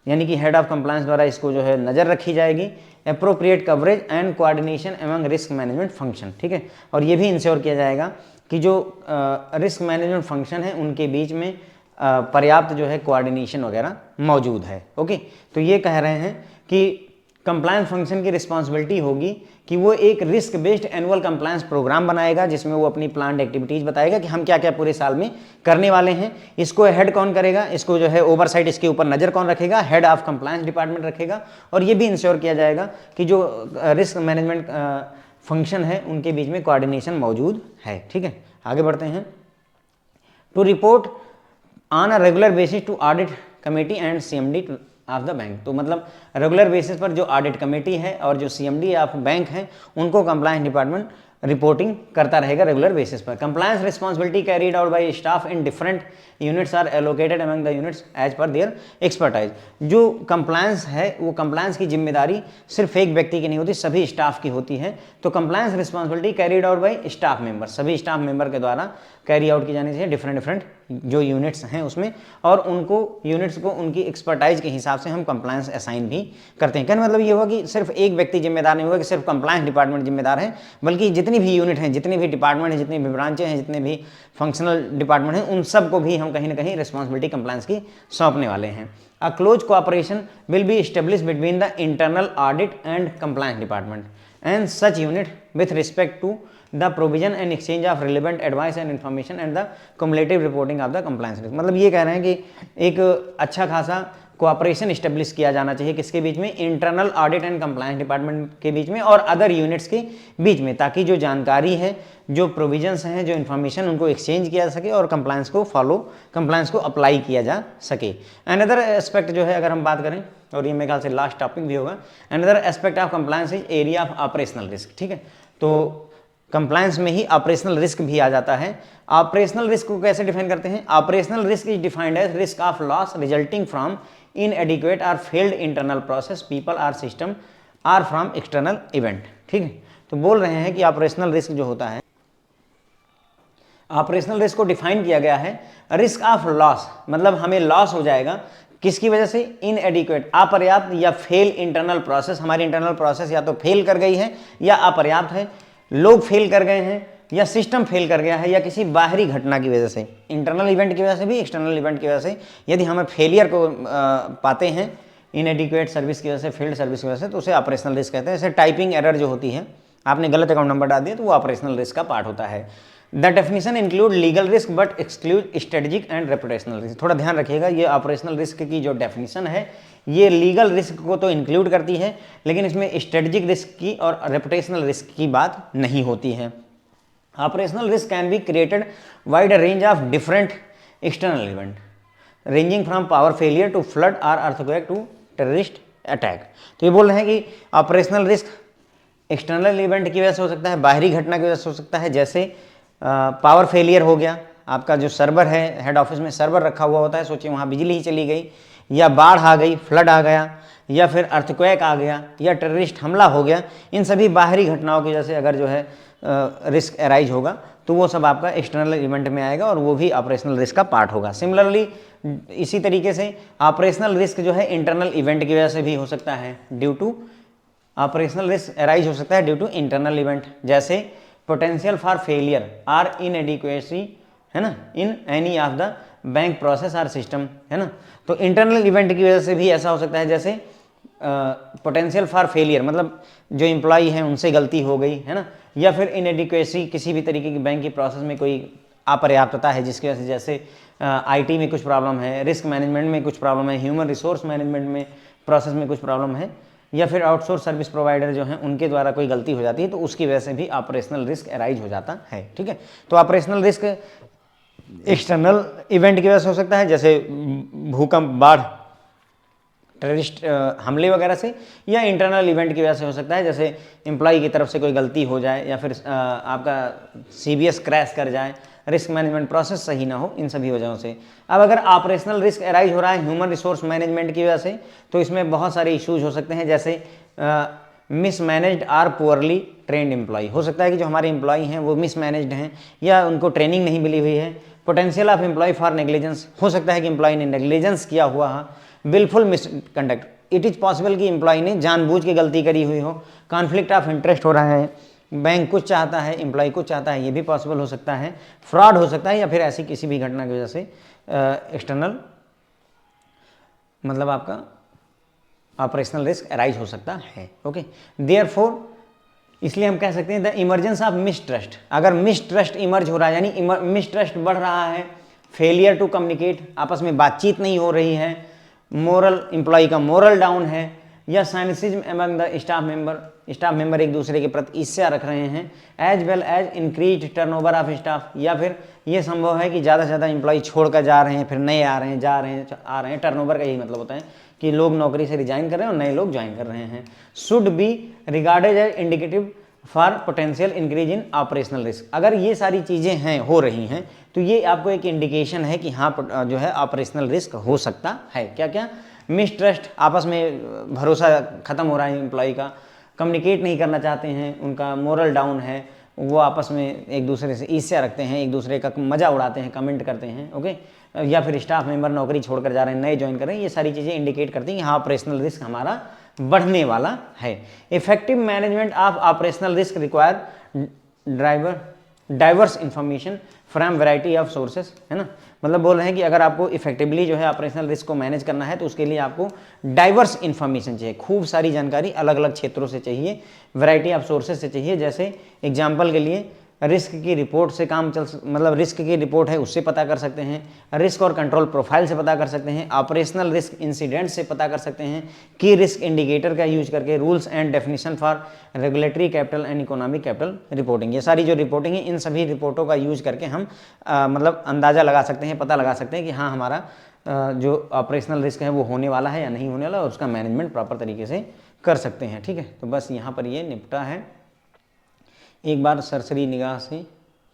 यानी कि हेड ऑफ कंप्लायंस द्वारा इसको जो है नज़र रखी जाएगी। Appropriate coverage and coordination among risk management function, ठीक है। और ये भी इंश्योर किया जाएगा कि जो रिस्क मैनेजमेंट फंक्शन है उनके बीच में पर्याप्त जो है कोऑर्डिनेशन वगैरह मौजूद है। ओके, तो ये कह रहे हैं कि कंप्लायंस फंक्शन की रिस्पॉन्सिबिलिटी होगी कि वो एक risk based annual compliance programme बनाएगा जिसमें वो अपनी प्लान्ड एक्टिविटीज़ बताएगा कि हम क्या क्या पूरे साल में करने वाले हैं। इसको हेड कौन करेगा, इसको जो है ओवरसाइट, इसके ऊपर नज़र कौन रखेगा, हेड ऑफ कंप्लायंस डिपार्टमेंट रखेगा। और ये भी इंश्योर किया जाएगा कि जो रिस्क मैनेजमेंट फंक्शन है उनके बीच में कोऑर्डिनेशन मौजूद है, ठीक है। आगे बढ़ते हैं। To report on a regular basis to audit committee and CMD of the bank, तो मतलब रेगुलर बेसिस पर जो ऑडिट कमेटी है और जो CMD ऑफ बैंक है उनको कंप्लायंस डिपार्टमेंट रिपोर्टिंग करता रहेगा रेगुलर बेसिस पर। Compliance responsibility carried out by staff in different units are allocated among the units as per their expertise. जो कंप्लायंस है वो कंप्लायंस की जिम्मेदारी सिर्फ एक व्यक्ति की नहीं होती, सभी स्टाफ की होती है। तो compliance responsibility carried out by staff member, सभी स्टाफ मेंबर के द्वारा कैरी आउट की जानी चाहिए डिफरेंट जो यूनिट्स हैं उसमें, और उनको यूनिट्स को उनकी एक्सपर्टाइज के हिसाब से हम कंप्लायंस असाइन भी करते हैं। कहने मतलब ये हुआ कि सिर्फ एक व्यक्ति जिम्मेदार नहीं होगा कि सिर्फ कंप्लायंस डिपार्टमेंट जिम्मेदार है, बल्कि जितनी भी यूनिट हैं, जितने भी डिपार्टमेंट हैं, जितनी भी ब्रांचें हैं, जितने भी फंक्शनल डिपार्टमेंट हैं, उन सबको भी हम कहीं ना कहीं रिस्पॉन्सिबिलिटी कंप्लायंस की सौंपने वाले हैं। A close cooperation will be establish between the internal audit and compliance department and such unit with respect to the provision and exchange of relevant advice and information and the cumulative reporting of the compliance risk. मतलब ये कह रहे हैं कि एक अच्छा खासा cooperation establish किया जाना चाहिए किसके बीच में, internal audit and compliance department के बीच में और अदर यूनिट्स के बीच में, ताकि जो जानकारी है, जो प्रोविजंस हैं, जो इन्फॉर्मेशन, उनको एक्सचेंज किया जा सके और कंप्लायंस को अप्लाई किया जा सके। अनदर एस्पेक्ट जो है अगर हम बात करें, और ये मेरे ख्याल से लास्ट टॉपिक भी होगा, another aspect of compliance is area of operational risk. ठीक है, तो कंप्लायंस में ही ऑपरेशनल रिस्क भी आ जाता है। ऑपरेशनल रिस्क को कैसे डिफाइन करते हैं? Operational risk is defined as risk of loss resulting from inadequate or failed internal process, people और system or from external event. ठीक है, तो बोल रहे हैं कि ऑपरेशनल रिस्क जो होता है, ऑपरेशनल रिस्क को डिफाइन किया गया है रिस्क ऑफ लॉस, मतलब हमें लॉस हो जाएगा किसकी वजह से, इनएडिक्वेट, अपर्याप्त या फेल इंटरनल प्रोसेस, हमारी इंटरनल प्रोसेस या तो फेल कर गई है या अपर्याप्त है, लोग फेल कर गए हैं या सिस्टम फेल कर गया है, या किसी बाहरी घटना की वजह से, इंटरनल इवेंट की वजह से भी, एक्सटर्नल इवेंट की वजह से, यदि हमें फेलियर को पाते हैं इनएडिक्वेट सर्विस की वजह से, फेल्ड सर्विस की वजह से, तो उसे ऑपरेशनल रिस्क कहते हैं। जैसे टाइपिंग एरर जो होती है, आपने गलत अकाउंट नंबर डाल दिया तो वो ऑपरेशनल रिस्क का पार्ट होता है। The definition include legal risk but exclude strategic and reputational risk. थोड़ा ध्यान रखिएगा, ये ऑपरेशनल रिस्क की जो डेफिनेशन है ये लीगल रिस्क को तो इंक्लूड करती है, लेकिन इसमें स्ट्रेटेजिक रिस्क की और रेपुटेशनल रिस्क की बात नहीं होती है। Operational risk can be created wide range of different external event ranging from power failure to flood or earthquake to terrorist attack. तो ये बोल रहे हैं कि ऑपरेशनल रिस्क एक्सटर्नल इवेंट की वजह से हो सकता है, बाहरी घटना की वजह से हो सकता है, जैसे पावर फेलियर हो गया, आपका जो सर्वर है, हेड ऑफिस में सर्वर रखा हुआ होता है, सोचिए वहाँ बिजली ही चली गई, या बाढ़ आ गई, फ्लड आ गया, या फिर अर्थक्वेक आ गया, या टेररिस्ट हमला हो गया। इन सभी बाहरी घटनाओं की वजह से अगर जो है रिस्क अराइज होगा तो वो सब आपका एक्सटर्नल इवेंट में आएगा और वो भी ऑपरेशनल रिस्क का पार्ट होगा। सिमिलरली इसी तरीके से ऑपरेशनल रिस्क जो है इंटरनल इवेंट की वजह से भी हो सकता है, due to operational risk arise हो सकता है ड्यू टू इंटरनल इवेंट, जैसे potential for failure or inadequacy, है ना, in any of the bank process or system, है ना। तो इंटरनल इवेंट की वजह से भी ऐसा हो सकता है, जैसे पोटेंशियल फॉर फेलियर, मतलब जो एम्प्लॉई हैं उनसे गलती हो गई, है ना, या फिर इनएडिक्वेसी, किसी भी तरीके की बैंक की प्रोसेस में कोई अपर्याप्तता है जिसकी वजह से, जैसे आईटी में कुछ प्रॉब्लम है, रिस्क मैनेजमेंट में कुछ प्रॉब्लम है, ह्यूमन रिसोर्स मैनेजमेंट में प्रोसेस में कुछ प्रॉब्लम है, या फिर आउटसोर्स सर्विस प्रोवाइडर जो हैं उनके द्वारा कोई गलती हो जाती है, तो उसकी वजह से भी ऑपरेशनल रिस्क अराइज हो जाता है। ठीक है, तो ऑपरेशनल रिस्क एक्सटर्नल इवेंट की वजह से हो सकता है, जैसे भूकंप, बाढ़, टेररिस्ट हमले वगैरह से, या इंटरनल इवेंट की वजह से हो सकता है, जैसे एम्प्लॉय की तरफ से कोई गलती हो जाए, या फिर आपका सीबीएस क्रैश कर जाए, रिस्क मैनेजमेंट प्रोसेस सही ना हो, इन सभी वजहों से। अब अगर ऑपरेशनल रिस्क अराइज हो रहा है ह्यूमन रिसोर्स मैनेजमेंट की वजह से, तो इसमें बहुत सारे इश्यूज हो सकते हैं, जैसे mismanaged are poorly trend employ, हो सकता है कि जो हमारे एम्प्लॉय हैं वो मिसमैनेज्ड हैं या उनको ट्रेनिंग नहीं मिली हुई है। Potential of employee for negligence, हो सकता है कि एम्प्लॉय ने नेग्लिजेंस किया हुआ है। Wilful misconduct, it is possible कि एम्प्लॉय ने जानबूझ के गलती करी हुई हो। कॉन्फ्लिक्ट ऑफ इंटरेस्ट हो रहा है, बैंक कुछ चाहता है, एम्प्लॉय कुछ चाहता है, ये भी पॉसिबल हो सकता है। फ्रॉड हो सकता है, या फिर ऐसी किसी भी घटना की वजह से एक्सटर्नल मतलब आपका ऑपरेशनल रिस्क अराइज हो सकता है। ओके, देयरफॉर इसलिए हम कह सकते हैं द इमरजेंस ऑफ मिसट्रस्ट, अगर मिसट्रस्ट इमर्ज हो रहा है, यानी मिसट्रस्ट बढ़ रहा है, फेलियर टू कम्युनिकेट, आपस में बातचीत नहीं हो रही है, मोरल, एम्प्लॉय का मोरल डाउन है, या cynicism among the staff member एक दूसरे के प्रति ईर्ष्या रख रहे हैं, as well as increase turnover of staff, या फिर ये संभव है कि ज़्यादा से ज़्यादा एम्प्लॉय छोड़कर जा रहे हैं, फिर नए आ रहे हैं, जा रहे हैं, आ रहे हैं। टर्नओवर का यही मतलब होता है कि लोग नौकरी से रिजाइन कर रहे हैं और नए लोग ज्वाइन कर रहे हैं। Should be regarded as indicative for potential increase in operational risk, अगर ये सारी चीज़ें हैं, हो रही हैं, तो ये आपको एक इंडिकेशन है कि हाँ जो है ऑपरेशनल रिस्क हो सकता है। क्या क्या? मिसट्रस्ट, आपस में भरोसा खत्म हो रहा है एम्प्लॉय का, कम्युनिकेट नहीं करना चाहते हैं, उनका मोरल डाउन है, वो आपस में एक दूसरे से ईर्ष्या रखते हैं, एक दूसरे का मजा उड़ाते हैं, कमेंट करते हैं। ओके, या फिर स्टाफ मेंबर नौकरी छोड़कर जा रहे हैं, नए ज्वाइन कर रहे हैं, ये सारी चीज़ें इंडिकेट करती हैं कि हाँ ऑपरेशनल रिस्क हमारा बढ़ने वाला है। Effective management of operational risk require diverse information from variety of sources, है ना। मतलब बोल रहे हैं कि अगर आपको इफेक्टिवली जो है ऑपरेशनल रिस्क को मैनेज करना है तो उसके लिए आपको डाइवर्स इन्फॉर्मेशन चाहिए, खूब सारी जानकारी अलग अलग क्षेत्रों से चाहिए, वैरायटी ऑफ सोर्सेज से चाहिए। जैसे एग्जांपल के लिए रिस्क की रिपोर्ट से काम मतलब रिस्क की रिपोर्ट है उससे पता कर सकते हैं, रिस्क और कंट्रोल प्रोफाइल से पता कर सकते हैं, ऑपरेशनल रिस्क इंसिडेंट से पता कर सकते हैं, की रिस्क इंडिकेटर का यूज करके, rules and definition for regulatory capital and economic capital reporting, ये सारी जो रिपोर्टिंग है इन सभी रिपोर्टों का यूज करके हम मतलब अंदाज़ा लगा सकते हैं, पता लगा सकते हैं कि हाँ हमारा जो ऑपरेशनल रिस्क है वो होने वाला है या नहीं होने वाला, और उसका मैनेजमेंट प्रॉपर तरीके से कर सकते हैं। ठीक है, तो बस यहाँ पर ये निपटा है। एक बार सरसरी निगाह से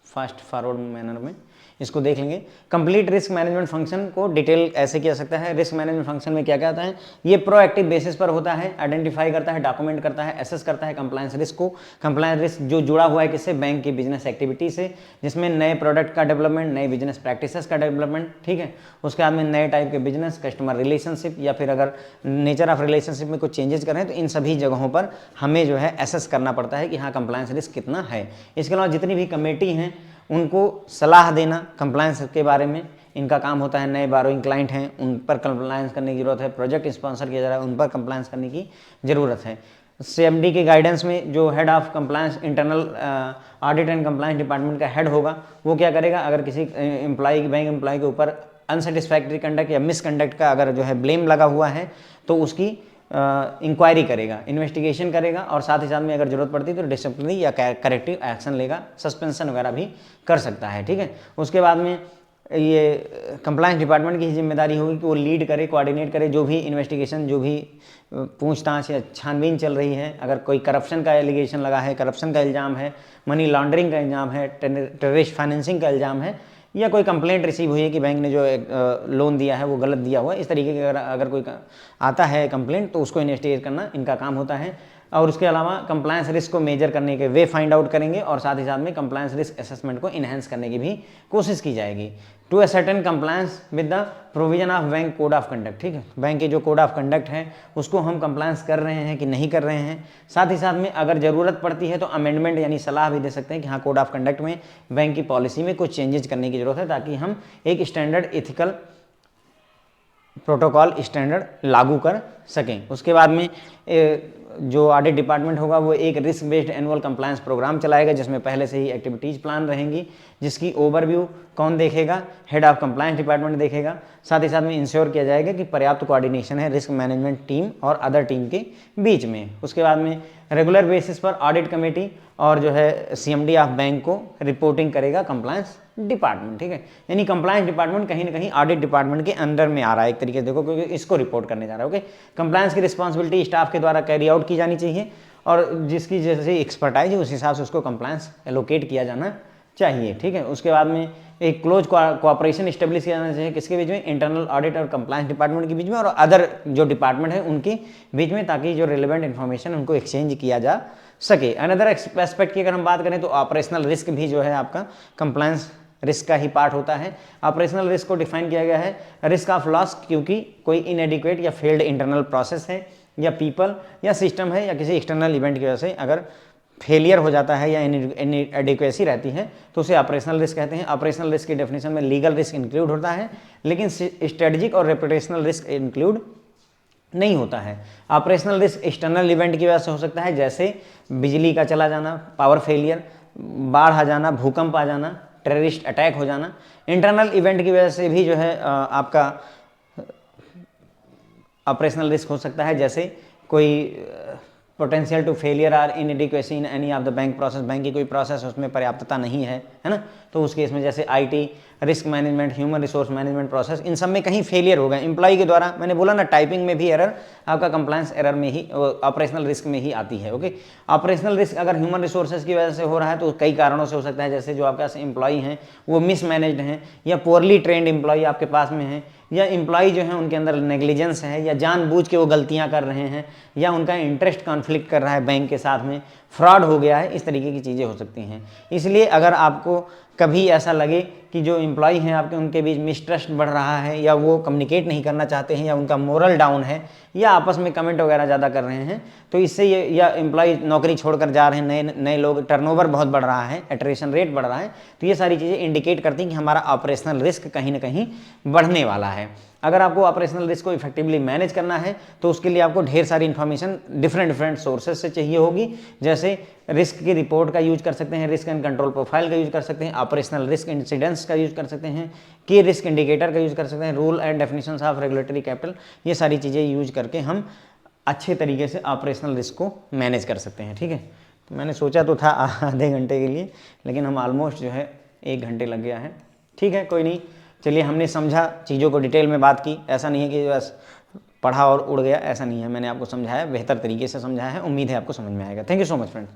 फास्ट फॉरवर्ड मैनर में इसको देख लेंगे। कंप्लीट रिस्क मैनेजमेंट फंक्शन को डिटेल ऐसे किया सकता है। रिस्क मैनेजमेंट फंक्शन में क्या क्या आता है, ये प्रोएक्टिव बेसिस पर होता है, आइडेंटिफाई करता है, डॉक्यूमेंट करता है, एसेस करता है कंप्लायंस रिस्क को। कंप्लायंस रिस्क जो जुड़ा हुआ है किससे, बैंक की बिजनेस एक्टिविटी से, जिसमें नए प्रोडक्ट का डेवलपमेंट, नए बिजनेस प्रैक्टिसेस का डेवलपमेंट, ठीक है। उसके बाद में नए टाइप के बिजनेस, कस्टमर रिलेशनशिप, या फिर अगर नेचर ऑफ रिलेशनशिप में कुछ चेंजेस कर रहे हैं तो इन सभी जगहों पर हमें जो है एसेस करना पड़ता है कि हाँ कंप्लायंस रिस्क कितना है। इसके अलावा जितनी भी कमेटी हैं उनको सलाह देना कंप्लायंस के बारे में, इनका काम होता है। नए बारोइंग क्लाइंट हैं उन पर कंप्लायंस करने की जरूरत है, प्रोजेक्ट स्पॉन्सर किया जा रहा है उन पर कंप्लायंस करने की ज़रूरत है। CMD के गाइडेंस में जो head of compliance internal audit and compliance department का हेड होगा, वो क्या करेगा, अगर किसी एम्प्लॉई बैंक एम्प्लॉई के ऊपर अनसेटिस्फैक्ट्री कंडक्ट या मिसकंडक्ट का अगर जो है ब्लेम लगा हुआ है तो उसकी इंक्वायरी करेगा, इन्वेस्टिगेशन करेगा, और साथ ही साथ में अगर जरूरत पड़ती है तो डिसिप्लिनरी या करेक्टिव एक्शन लेगा, सस्पेंशन वगैरह भी कर सकता है। ठीक है, उसके बाद में ये कंप्लायंस डिपार्टमेंट की जिम्मेदारी होगी कि वो लीड करे, कोऑर्डिनेट करे जो भी इन्वेस्टिगेशन, जो भी पूछताछ या छानबीन चल रही है। अगर कोई करप्शन का एलिगेशन लगा है, करप्शन का इल्ज़ाम है, मनी लॉन्ड्रिंग का इल्ज़ाम है, टेररिस्ट फाइनेंसिंग का इल्ज़ाम है, या कोई कंप्लेंट रिसीव हुई है कि बैंक ने जो लोन दिया है वो गलत दिया हुआ है, इस तरीके के अगर कोई आता है कंप्लेंट तो उसको इन्वेस्टिगेट करना इनका काम होता है। और उसके अलावा कंप्लायंस रिस्क को मेजर करने के वे फाइंड आउट करेंगे, और साथ ही साथ में कंप्लायंस रिस्क असेसमेंट को इनहेंस करने की भी कोशिश की जाएगी to ascertain compliance with the provision of bank code of conduct. ठीक है, बैंक के जो कोड ऑफ कंडक्ट है उसको हम कंप्लायंस कर रहे हैं कि नहीं कर रहे हैं। साथ ही साथ में अगर ज़रूरत पड़ती है तो अमेंडमेंट यानी सलाह भी दे सकते हैं कि हाँ कोड ऑफ कंडक्ट में बैंक की पॉलिसी में कुछ चेंजेस करने की जरूरत है, ताकि हम एक स्टैंडर्ड एथिकल प्रोटोकॉल स्टैंडर्ड लागू कर सकें। उसके बाद में जो ऑडिट डिपार्टमेंट होगा वो एक risk based annual compliance programme चलाएगा, जिसमें पहले से ही एक्टिविटीज़ प्लान रहेंगी, जिसकी ओवरव्यू कौन देखेगा, हेड ऑफ कंप्लायंस डिपार्टमेंट देखेगा। साथ ही साथ में इंश्योर किया जाएगा कि पर्याप्त कोऑर्डिनेशन है रिस्क मैनेजमेंट टीम और अदर टीम के बीच में। उसके बाद में रेगुलर बेसिस पर ऑडिट कमेटी और जो है CMD ऑफ बैंक को रिपोर्टिंग करेगा कंप्लायंस डिपार्टमेंट। ठीक है, यानी कंप्लायंस डिपार्टमेंट कहीं ना कहीं ऑडिट डिपार्टमेंट के अंडर में आ रहा है एक तरीके से, देखो, क्योंकि इसको रिपोर्ट करने जा रहा है। ओके, कंप्लायंस की रिस्पॉन्सिबिलिटी स्टाफ के द्वारा कैरी आउट की जानी चाहिए, और जिसकी जैसे एक्सपर्टाइज है उस हिसाब से उसको कंप्लायंस एलोकेट किया जाना चाहिए। ठीक है, उसके बाद में एक क्लोज कोऑपरेशन इस्टेब्लिश किया जाना चाहिए किसके बीच में, इंटरनल ऑडिट और कंप्लायंस डिपार्टमेंट के बीच में और अदर जो डिपार्टमेंट है उनके बीच में, ताकि जो रिलेवेंट इन्फॉर्मेशन उनको एक्सचेंज किया जा सके। अनदर एस्पेक्ट की अगर हम बात करें तो ऑपरेशनल रिस्क भी जो है आपका कंप्लायंस रिस्क का ही पार्ट होता है। ऑपरेशनल रिस्क को डिफाइन किया गया है रिस्क ऑफ लॉस, क्योंकि कोई इनएडिक्वेट या फेल्ड इंटरनल प्रोसेस है या पीपल या सिस्टम है या किसी एक्सटर्नल इवेंट की वजह से अगर फेलियर हो जाता है या इनएडिक्वेसी रहती है तो उसे ऑपरेशनल रिस्क कहते हैं। ऑपरेशनल रिस्क की डेफिनेशन में लीगल रिस्क इंक्लूड होता है, लेकिन स्ट्रेटेजिक और रेपुटेशनल रिस्क इंक्लूड नहीं होता है। ऑपरेशनल रिस्क एक्सटर्नल इवेंट की वजह से हो सकता है, जैसे बिजली का चला जाना, पावर फेलियर, बाढ़ आ जाना, भूकंप आ जाना, टेररिस्ट अटैक हो जाना। इंटरनल इवेंट की वजह से भी जो है आपका ऑपरेशनल रिस्क हो सकता है, जैसे कोई potential to failure or inadequacy in any of the bank process, bank की कोई प्रोसेस उसमें पर्याप्तता नहीं है ना, तो उस केस में जैसे IT, risk management, human resource management process, इन सब में कहीं फेलियर होगा एम्प्लॉय के द्वारा। मैंने बोला ना, टाइपिंग में भी एरर आपका कंप्लायंस एरर में ही, ऑपरेशनल रिस्क में ही आती है। ओके, ऑपरेशनल रिस्क अगर ह्यूमन रिसोर्सेज की वजह से हो रहा है तो कई कारणों से हो सकता है, जैसे जो आपके पास एम्प्लॉय हैं वो मिसमैनेज्ड हैं, या पोअरली ट्रेंड एम्प्लॉय आपके पास में हैं, या एम्प्लॉय जो है उनके अंदर नेग्लिजेंस है, या जानबूझ के वो गलतियां कर रहे हैं, या उनका इंटरेस्ट कॉन्फ्लिक्ट कर रहा है बैंक के साथ में, फ्रॉड हो गया है, इस तरीके की चीज़ें हो सकती हैं। इसलिए अगर आपको कभी ऐसा लगे कि जो एम्प्लॉय हैं आपके उनके बीच मिसट्रस्ट बढ़ रहा है, या वो कम्युनिकेट नहीं करना चाहते हैं, या उनका मोरल डाउन है, या आपस में कमेंट वगैरह ज़्यादा कर रहे हैं, तो इससे ये, या एम्प्लॉय नौकरी छोड़कर जा रहे हैं, नए लोग, टर्नओवर बहुत बढ़ रहा है, एट्रिशन रेट बढ़ रहा है, तो ये सारी चीज़ें इंडिकेट करती हैं कि हमारा ऑपरेशनल रिस्क कहीं ना कहीं बढ़ने वाला है। अगर आपको ऑपरेशनल रिस्क को इफेक्टिवली मैनेज करना है तो उसके लिए आपको ढेर सारी इन्फॉर्मेशन डिफरेंट सोर्सेज से चाहिए होगी। जैसे रिस्क की रिपोर्ट का यूज कर सकते हैं, रिस्क एंड कंट्रोल प्रोफाइल का यूज कर सकते हैं, ऑपरेशनल रिस्क इंसिडेंट्स का यूज कर सकते हैं, की रिस्क इंडिकेटर का यूज कर सकते हैं, rule and definitions of regulatory capital, ये सारी चीज़ें यूज करके हम अच्छे तरीके से ऑपरेशनल रिस्क को मैनेज कर सकते हैं। ठीक है, तो मैंने सोचा तो था आधे घंटे के लिए, लेकिन हम ऑलमोस्ट जो है 1 घंटे लग गया है। ठीक है, कोई नहीं, चलिए हमने समझा, चीज़ों को डिटेल में बात की। ऐसा नहीं है कि बस पढ़ा और उड़ गया, ऐसा नहीं है, मैंने आपको समझाया, बेहतर तरीके से समझाया है। उम्मीद है आपको समझ में आएगा। Thank you so much friends.